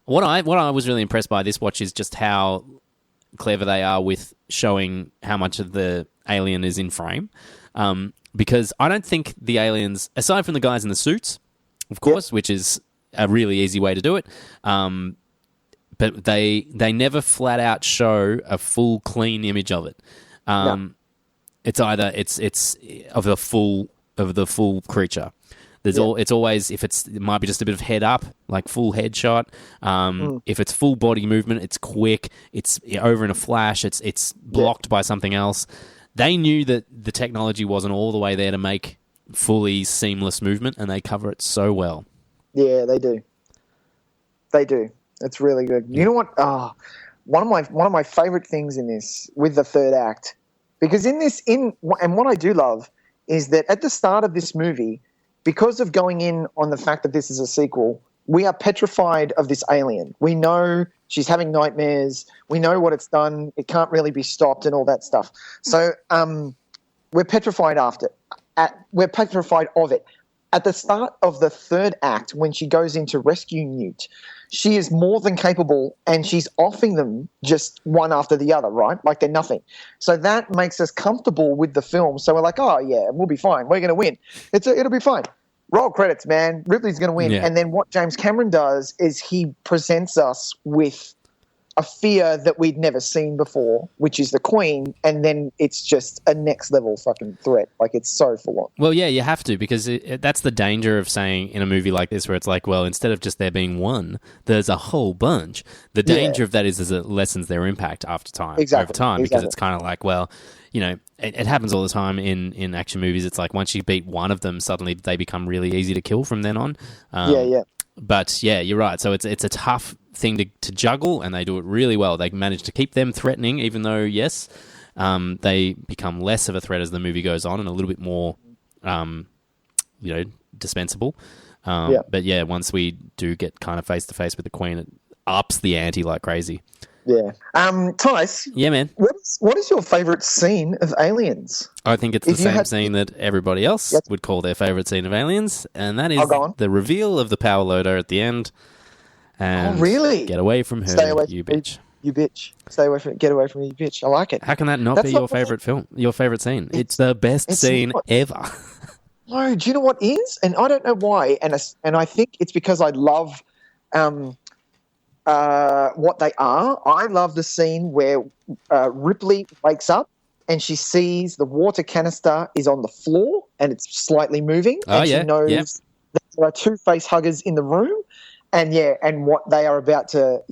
[SPEAKER 1] what I was really impressed by this watch is just how clever they are with showing how much of the alien is in frame. Because I don't think the aliens, aside from the guys in the suits, of course, which is a really easy way to do it. But they never flat out show a full clean image of it. It's either it's of the full creature. It's always, if it might be just a bit of head up, like full headshot. If it's full body movement, it's quick. It's over in a flash. It's blocked by something else. They knew that the technology wasn't all the way there to make fully seamless movement, and they cover it so well.
[SPEAKER 2] Yeah, they do. They do. It's really good. You know what? One of my favorite things in this with the third act, because and what I do love is that at the start of this movie, because of going in on the fact that this is a sequel, we are petrified of this alien. We know she's having nightmares. We know what it's done. It can't really be stopped and all that stuff. So we're petrified we're petrified of it. At the start of the third act, when she goes in to rescue Newt, she is more than capable, and she's offing them just one after the other, right? Like they're nothing. So that makes us comfortable with the film. So we're like, oh, yeah, we'll be fine. We're going to win. It'll be fine. Roll credits, man. Ripley's going to win.
[SPEAKER 1] Yeah.
[SPEAKER 2] And then what James Cameron does is he presents us with a fear that we'd never seen before, which is the Queen, and then it's just a next level fucking threat. Like, it's so full on.
[SPEAKER 1] Well, yeah, you have to, because that's the danger of saying in a movie like this where it's like, well, instead of just there being one, there's a whole bunch. The danger of that is it lessens their impact over time, because it's kind of like, well, you know, it happens all the time in action movies. It's like once you beat one of them, suddenly they become really easy to kill from then on. But yeah, you're right. So it's a tough thing to juggle, and they do it really well. They manage to keep them threatening, even though, yes, they become less of a threat as the movie goes on and a little bit more, dispensable. But yeah, once we do get kind of face to face with the Queen, it ups the ante like crazy.
[SPEAKER 2] Yeah. Tys?
[SPEAKER 1] Yeah, man.
[SPEAKER 2] What is your favourite scene of Aliens?
[SPEAKER 1] I think it's the same scene that everybody else would call their favourite scene of Aliens, and that is the reveal of the power loader at the end. And
[SPEAKER 2] really?
[SPEAKER 1] Get away from her, you bitch.
[SPEAKER 2] You bitch. Get away from me, you bitch. I like it.
[SPEAKER 1] How can that not be your favourite film? Your favourite scene? It's the best scene ever.
[SPEAKER 2] No, do you know what is? And I don't know why. And I think it's because I love what they are. I love the scene where Ripley wakes up and she sees the water canister is on the floor and it's slightly moving. She knows that there are two face huggers in the room. And what they are about to,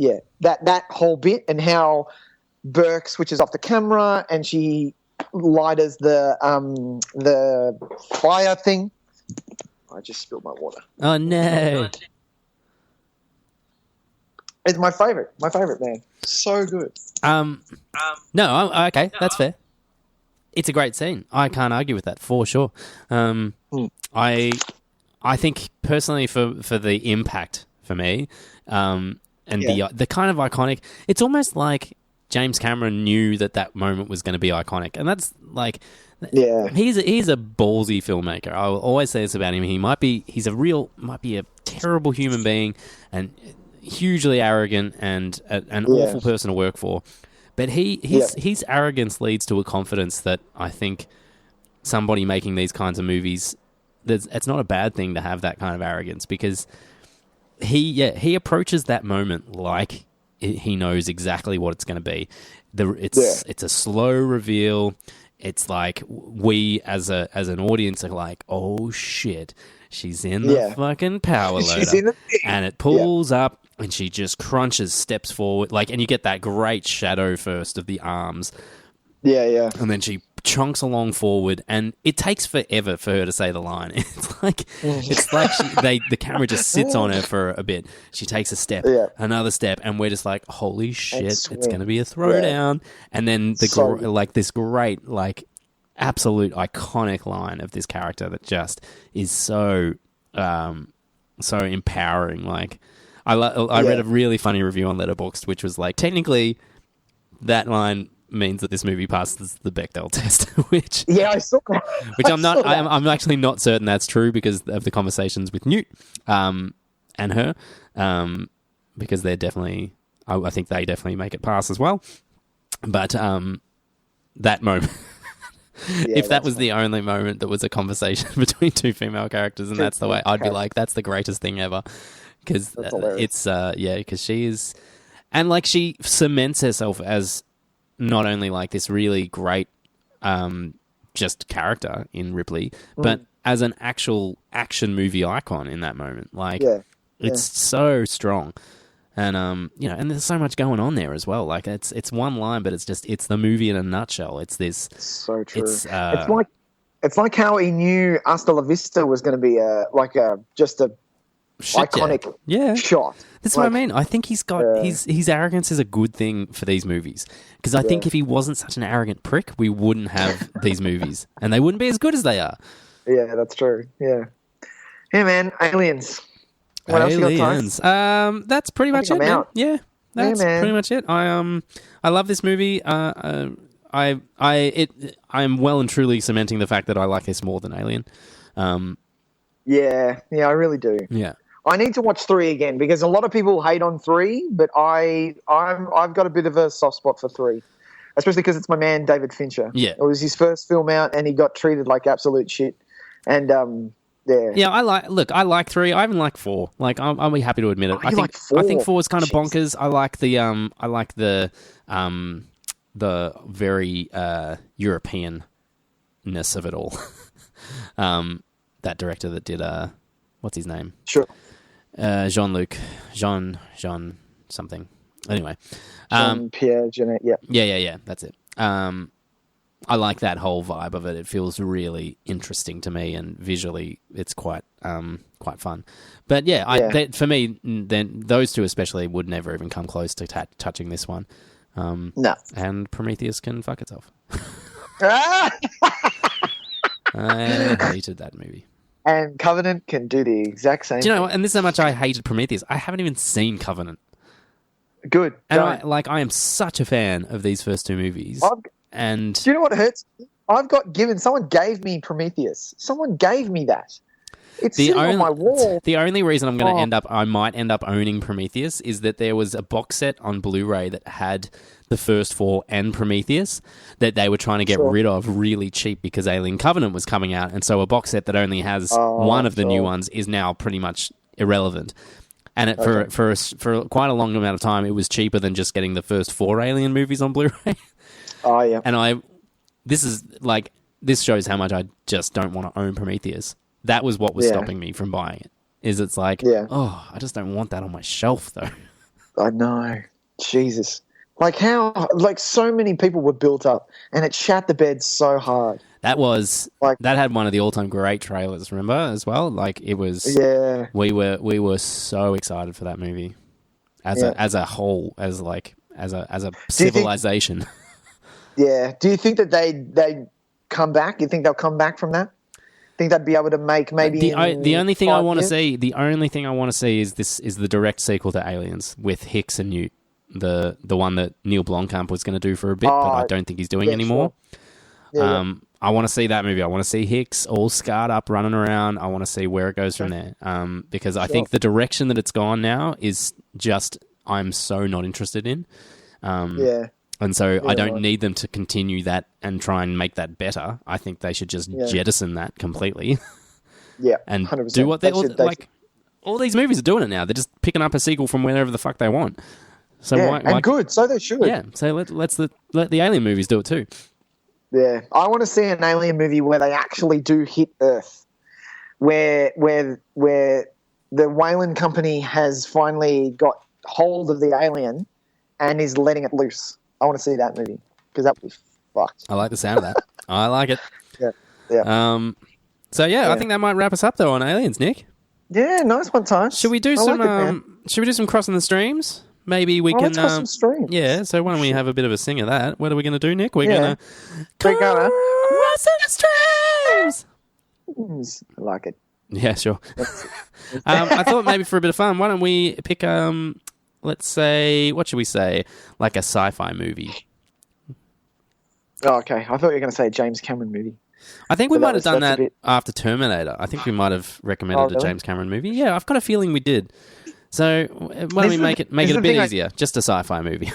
[SPEAKER 2] that whole bit, and how Burke switches off the camera and she lighters the fire thing. I just spilled my water.
[SPEAKER 1] Oh no!
[SPEAKER 2] It's my favorite, man. So good.
[SPEAKER 1] No, okay, that's fair. It's a great scene. I can't argue with that for sure. I think personally for the impact. For me, and the kind of iconic. It's almost like James Cameron knew that moment was going to be iconic, and that's like, he's a ballsy filmmaker. I will always say this about him. Might be a terrible human being and hugely arrogant and an awful person to work for, but his arrogance leads to a confidence that I think somebody making these kinds of movies, it's not a bad thing to have that kind of arrogance, because he approaches that moment like he knows exactly what it's going to be. It's a slow reveal. It's like we as an audience are like, oh shit, she's in the fucking power loader, and it pulls up and she just crunches steps forward, and you get that great shadow first of the arms. And then she chunks along forward, and it takes forever for her to say the line. It's like the camera just sits on her for a bit. She takes a step, another step, and we're just like, holy shit, it's going to be a throwdown. And then this great, absolute iconic line of this character that just is so empowering. I read a really funny review on Letterboxd, which was like, technically that line means that this movie passes the Bechdel test, which
[SPEAKER 2] I saw that.
[SPEAKER 1] Which I'm actually not certain that's true because of the conversations with Newt and her, because they're definitely, I think they definitely make it pass as well. But that moment, if that was the only moment that was a conversation between two female characters, and that's the way, I'd be like, that's the greatest thing ever, because it's because she is, and she cements herself as not only this really great just character in Ripley, but as an actual action movie icon in that moment. Like,
[SPEAKER 2] Yeah.
[SPEAKER 1] it's so strong. And, you know, and there's so much going on there as well. Like, it's one line, but it's the movie in a nutshell. It's this...
[SPEAKER 2] So true.
[SPEAKER 1] It's
[SPEAKER 2] like how he knew Hasta La Vista was going to be just a iconic shot.
[SPEAKER 1] That's what I mean. I think he's got his arrogance is a good thing for these movies, because I think if he wasn't such an arrogant prick, we wouldn't have these movies, and they wouldn't be as good as they are.
[SPEAKER 2] Yeah, that's true. Yeah. Yeah, man. Aliens. What else you got, Tys?
[SPEAKER 1] That's pretty much it, man.
[SPEAKER 2] Out.
[SPEAKER 1] Yeah, that's pretty much it. I love this movie. I'm well and truly cementing the fact that I like this more than Alien.
[SPEAKER 2] Yeah, I really do.
[SPEAKER 1] Yeah.
[SPEAKER 2] I need to watch 3 again, because a lot of people hate on 3, but I've got a bit of a soft spot for 3, especially because it's my man David Fincher.
[SPEAKER 1] Yeah,
[SPEAKER 2] it was his first film out, and he got treated like absolute shit. And yeah,
[SPEAKER 1] I like 3. I even like 4. Like, I'll be happy to admit it.
[SPEAKER 2] I think 4?
[SPEAKER 1] I think 4 is kind of bonkers. I like the very European-ness of it all. That director that did what's his name?
[SPEAKER 2] Sure.
[SPEAKER 1] Jean-Luc something. Anyway,
[SPEAKER 2] Jean-Pierre Jeunet.
[SPEAKER 1] Yeah. That's it. I like that whole vibe of it. It feels really interesting to me, and visually, it's quite fun. But for me, then those two especially would never even come close to touching this one.
[SPEAKER 2] No.
[SPEAKER 1] And Prometheus can fuck itself. I hated that movie.
[SPEAKER 2] And Covenant can do the exact same.
[SPEAKER 1] Do you know what? And this is how much I hated Prometheus. I haven't even seen Covenant.
[SPEAKER 2] Good.
[SPEAKER 1] And I am such a fan of these first 2 movies. And
[SPEAKER 2] do you know what hurts? Someone gave me Prometheus. Someone gave me that. It's sitting on my wall.
[SPEAKER 1] The only reason I might end up owning Prometheus is that there was a box set on Blu-ray that had the first 4 and Prometheus that they were trying to get rid of really cheap because Alien Covenant was coming out, and so a box set that only has one of the new ones is now pretty much irrelevant. And for quite a long amount of time, it was cheaper than just getting the first 4 Alien movies on Blu-ray.
[SPEAKER 2] Oh yeah.
[SPEAKER 1] And this shows how much I just don't want to own Prometheus. That was what was stopping me from buying it. It's like, I just don't want that on my shelf, though.
[SPEAKER 2] I know. Jesus. Like how, so many people were built up, and it shat the bed so hard.
[SPEAKER 1] That had one of the all-time great trailers, remember, as well? Like, it was...
[SPEAKER 2] Yeah.
[SPEAKER 1] We were so excited for that movie. As a whole, as a civilization.
[SPEAKER 2] Yeah. Do you think that they come back? You think they'll come back from that? Think they'd be able to make maybe
[SPEAKER 1] the only thing I want to see is the direct sequel to Aliens with Hicks and Newt, the one that Neil Blomkamp was going to do for a bit, but I don't think he's doing anymore. Sure. I want to see that movie. I want to see Hicks all scarred up running around. I want to see where it goes from there, because I think the direction that it's gone now is just I'm so not interested in. And so I don't need them to continue that and try and make that better. I think they should just jettison that completely.
[SPEAKER 2] Yeah,
[SPEAKER 1] and
[SPEAKER 2] 100%.
[SPEAKER 1] do what all these movies are doing it now. They're just picking up a sequel from wherever the fuck they want. So why
[SPEAKER 2] good. So they should.
[SPEAKER 1] Yeah. So let the Alien movies do it too.
[SPEAKER 2] Yeah, I want to see an Alien movie where they actually do hit Earth, where the Weyland Company has finally got hold of the alien and is letting it loose. I want to see that movie because that would be fucked.
[SPEAKER 1] I like the sound of that. I like it.
[SPEAKER 2] Yeah.
[SPEAKER 1] So I think that might wrap us up though on Aliens, Nick.
[SPEAKER 2] Yeah, nice one, Tys.
[SPEAKER 1] Should we do some crossing the streams? Maybe we can.
[SPEAKER 2] Let's cross some streams.
[SPEAKER 1] Yeah. So why don't we have a bit of a sing of that? What are we going to do, Nick? We're gonna
[SPEAKER 2] crossing
[SPEAKER 1] the streams.
[SPEAKER 2] I like it.
[SPEAKER 1] Yeah, sure. I thought maybe for a bit of fun, why don't we pick let's say, what should we say? Like a sci-fi movie.
[SPEAKER 2] Oh, okay. I thought you were going to say a James Cameron movie.
[SPEAKER 1] I think we might have done that after Terminator. I think we might have recommended a James Cameron movie. Yeah, I've got a feeling we did. So why don't we make it a bit easier? Just a sci-fi movie.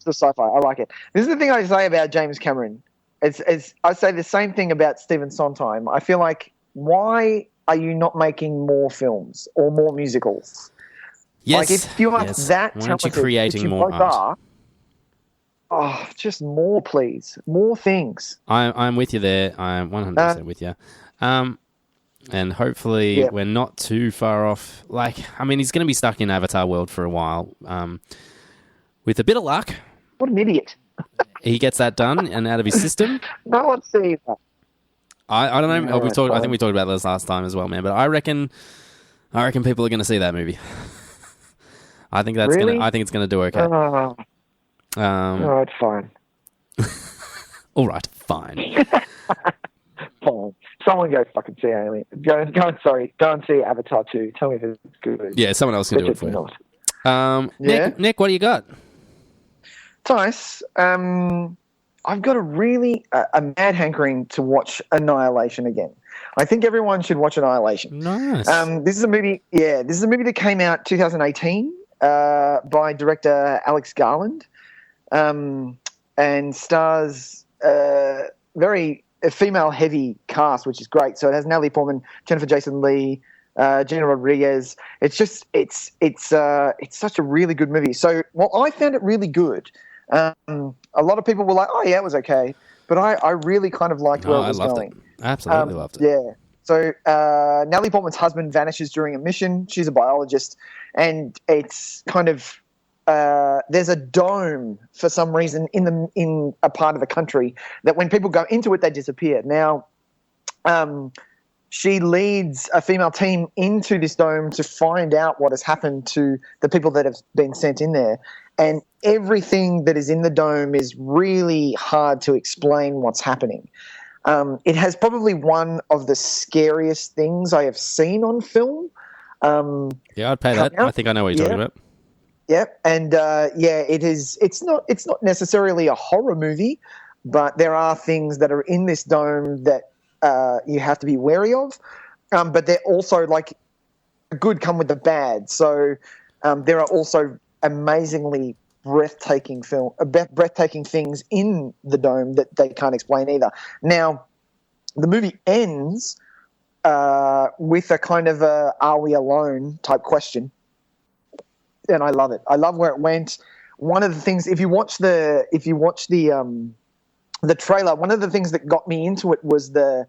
[SPEAKER 2] Just a sci-fi. I like it. This is the thing I say about James Cameron. I say the same thing about Stephen Sondheim. I feel like, why are you not making more films or more musicals?
[SPEAKER 1] Yes.
[SPEAKER 2] Like, if you are that talented,
[SPEAKER 1] why aren't you creating more art?
[SPEAKER 2] Just more, please. More things.
[SPEAKER 1] I'm with you there. I'm 100% with you. And hopefully we're not too far off. Like, I mean, he's going to be stuck in Avatar world for a while. With a bit of luck,
[SPEAKER 2] What an idiot.
[SPEAKER 1] he gets that done and out of his system.
[SPEAKER 2] No one's seen that.
[SPEAKER 1] I don't know.
[SPEAKER 2] No,
[SPEAKER 1] I think
[SPEAKER 2] fine.
[SPEAKER 1] we talked about this last time as well, man. But I reckon people are going to see that movie. I think that's
[SPEAKER 2] Really?
[SPEAKER 1] I think it's going to do okay.
[SPEAKER 2] All right, fine.
[SPEAKER 1] All right, fine.
[SPEAKER 2] Fine. Someone go fucking see Alien. Go and see Avatar 2. Tell me if it's good.
[SPEAKER 1] Yeah, someone else can do it for you.
[SPEAKER 2] Yeah.
[SPEAKER 1] Nick, what do you got?
[SPEAKER 2] Tys, I've got a mad hankering to watch Annihilation again. I think everyone should watch Annihilation.
[SPEAKER 1] Nice.
[SPEAKER 2] This is a movie. Yeah, this is a movie that came out 2018 by director Alex Garland, and stars very female-heavy cast, which is great. So it has Natalie Portman, Jennifer Jason Leigh, Gina Rodriguez. It's such a really good movie. So, I found it really good. A lot of people were like, "Oh yeah, it was okay," but I really kind of liked where it was going.
[SPEAKER 1] Absolutely loved it.
[SPEAKER 2] Yeah. So Natalie Portman's husband vanishes during a mission. She's a biologist, and it's kind of there's a dome for some reason in a part of the country that when people go into it, they disappear. Now, she leads a female team into this dome to find out what has happened to the people that have been sent in there. And everything that is in the dome is really hard to explain what's happening. It has probably one of the scariest things I have seen on film.
[SPEAKER 1] Yeah, I'd pay that. I think I know what you're talking about.
[SPEAKER 2] Yep, and it is. It's not necessarily a horror movie, but there are things that are in this dome that you have to be wary of. But they're also like the good come with the bad. So there are also amazingly breathtaking things in the dome that they can't explain either. Now, the movie ends with a kind of a "Are we alone?" type question. And I love it. I love where it went. One of the things, if you watch the trailer, one of the things that got me into it was the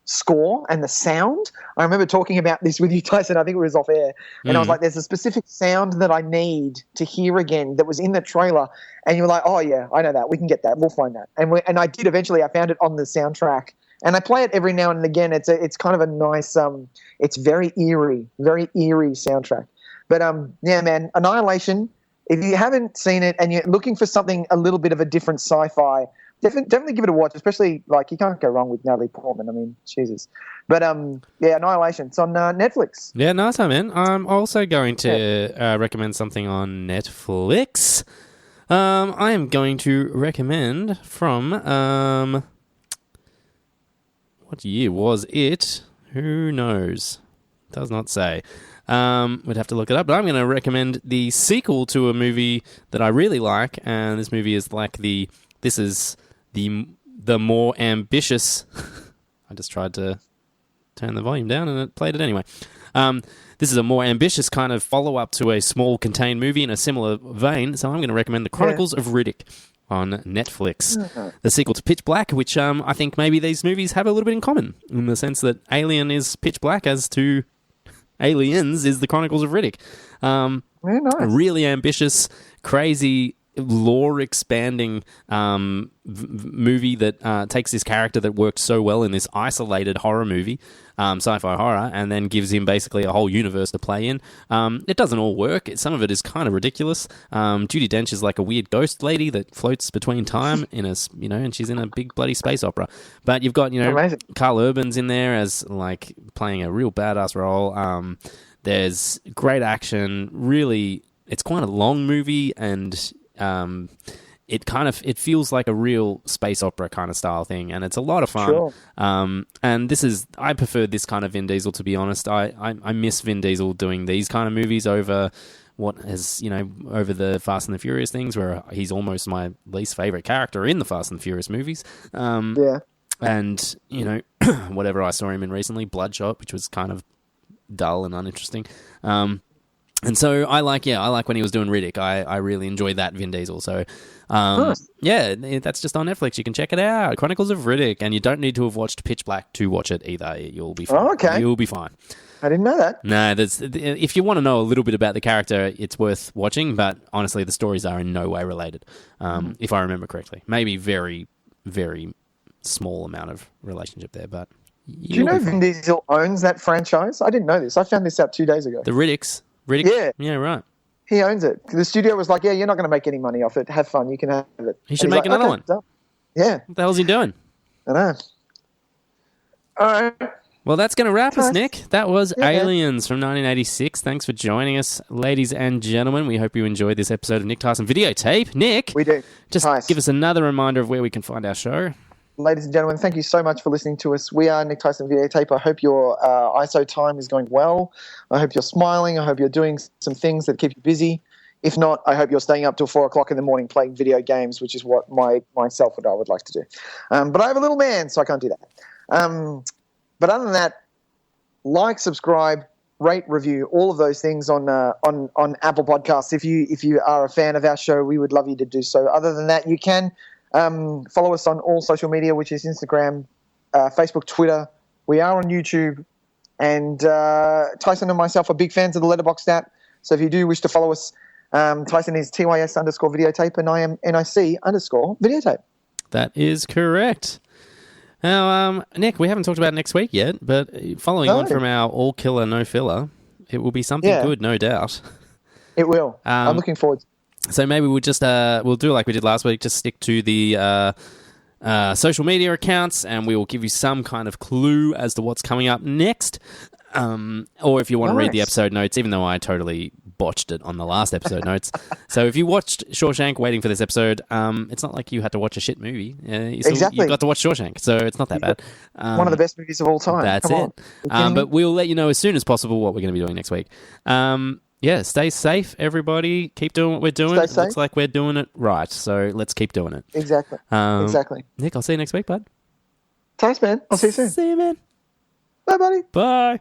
[SPEAKER 2] score and the sound. I remember talking about this with you, Tyson. I think it was off air, and I was like, "There's a specific sound that I need to hear again that was in the trailer." And you were like, "Oh yeah, I know that. We can get that. We'll find that." And I did eventually. I found it on the soundtrack, and I play it every now and again. It's kind of a nice. It's very eerie soundtrack. But yeah, man, Annihilation. If you haven't seen it and you're looking for something a little bit of a different sci-fi, definitely give it a watch. Especially like you can't go wrong with Natalie Portman. I mean, Jesus. But yeah, Annihilation. It's on Netflix.
[SPEAKER 1] Yeah, nice one, man. I'm also going to recommend something on Netflix. I am going to recommend from what year was it? Who knows? Does not say. We'd have to look it up, but I'm going to recommend the sequel to a movie that I really like, and this movie is like this is the more ambitious. I just tried to turn the volume down and it played it anyway. This is a more ambitious kind of follow-up to a small contained movie in a similar vein, so I'm going to recommend The Chronicles of Riddick on Netflix. The sequel to Pitch Black, which I think maybe these movies have a little bit in common, in the sense that Alien is pitch black as to Aliens is The Chronicles of Riddick.
[SPEAKER 2] Very nice.
[SPEAKER 1] A really ambitious, crazy, lore-expanding movie that takes this character that worked so well in this isolated horror movie, sci-fi horror, and then gives him basically a whole universe to play in. It doesn't all work. Some of it is kind of ridiculous. Judi Dench is like a weird ghost lady that floats between time and she's in a big bloody space opera. But you've got,
[SPEAKER 2] Amazing.
[SPEAKER 1] Carl Urban's in there as like playing a real badass role. There's great action. Really, it's quite a long movie, and it feels like a real space opera kind of style thing, and it's a lot of fun.
[SPEAKER 2] Sure.
[SPEAKER 1] And I prefer this kind of Vin Diesel, to be honest. I miss Vin Diesel doing these kind of movies over over the Fast and the Furious things, where he's almost my least favorite character in the Fast and the Furious movies.
[SPEAKER 2] Yeah.
[SPEAKER 1] And whatever I saw him in recently, Bloodshot, which was kind of dull and uninteresting. And so I like when he was doing Riddick. I really enjoyed that Vin Diesel. So,
[SPEAKER 2] Nice.
[SPEAKER 1] yeah, that's just on Netflix. You can check it out. Chronicles of Riddick. And you don't need to have watched Pitch Black to watch it either. You'll be fine.
[SPEAKER 2] Oh, okay.
[SPEAKER 1] You'll be fine.
[SPEAKER 2] I didn't know that.
[SPEAKER 1] No, if you want to know a little bit about the character, it's worth watching. But honestly, the stories are in no way related, if I remember correctly. Maybe very, very small amount of relationship there. But
[SPEAKER 2] Do you know Vin Diesel owns that franchise? I didn't know this. I found this out 2 days ago.
[SPEAKER 1] The Riddick? Yeah, right.
[SPEAKER 2] He owns it. The studio was like, yeah, you're not going to make any money off it. Have fun. You can have it.
[SPEAKER 1] He should make another one.
[SPEAKER 2] Done. Yeah.
[SPEAKER 1] What the hell's he doing?
[SPEAKER 2] I know. All right.
[SPEAKER 1] Well, that's going to wrap us, Nick. That was
[SPEAKER 2] Yeah.
[SPEAKER 1] Aliens from 1986. Thanks for joining us, ladies and gentlemen. We hope you enjoyed this episode of Nic, Tys and Videotape. Nick,
[SPEAKER 2] We do.
[SPEAKER 1] just
[SPEAKER 2] Tys.
[SPEAKER 1] give us another reminder of where we can find our show.
[SPEAKER 2] Ladies and gentlemen, thank you so much for listening to us. We are Nic, Tys and Videotape. I hope your ISO time is going well. I hope you're smiling. I hope you're doing some things that keep you busy. If not, I hope you're staying up till 4 o'clock in the morning playing video games, which is what myself and I would like to do. But I have a little man, so I can't do that. But other than that, like, subscribe, rate, review, all of those things on Apple Podcasts. If you are a fan of our show, we would love you to do so. Other than that, you can follow us on all social media, which is Instagram, Facebook, Twitter. We are on YouTube. And Tyson and myself are big fans of the Letterboxd app. So if you do wish to follow us, Tyson is TYS_videotape and I am NIC_videotape.
[SPEAKER 1] That is correct. Now, Nick, we haven't talked about next week yet, but following on from our all killer, no filler, it will be something good, no doubt.
[SPEAKER 2] It will. I'm looking forward.
[SPEAKER 1] So maybe we'll just we'll do like we did last week, just stick to the social media accounts, and we will give you some kind of clue as to what's coming up next. Or if you want to read the episode notes, even though I totally botched it on the last episode notes. So if you watched Shawshank waiting for this episode, it's not like you had to watch a shit movie. You got to watch Shawshank, so it's not that bad.
[SPEAKER 2] One of the best movies of all time.
[SPEAKER 1] That's it. But we'll let you know as soon as possible what we're going to be doing next week. Yeah, stay safe, everybody. Keep doing what we're doing. It looks like we're doing it right, so let's keep doing it.
[SPEAKER 2] Exactly. Exactly.
[SPEAKER 1] Nick, I'll see you next week, bud.
[SPEAKER 2] Thanks, man. I'll see you soon.
[SPEAKER 1] See you, man.
[SPEAKER 2] Bye, buddy.
[SPEAKER 1] Bye.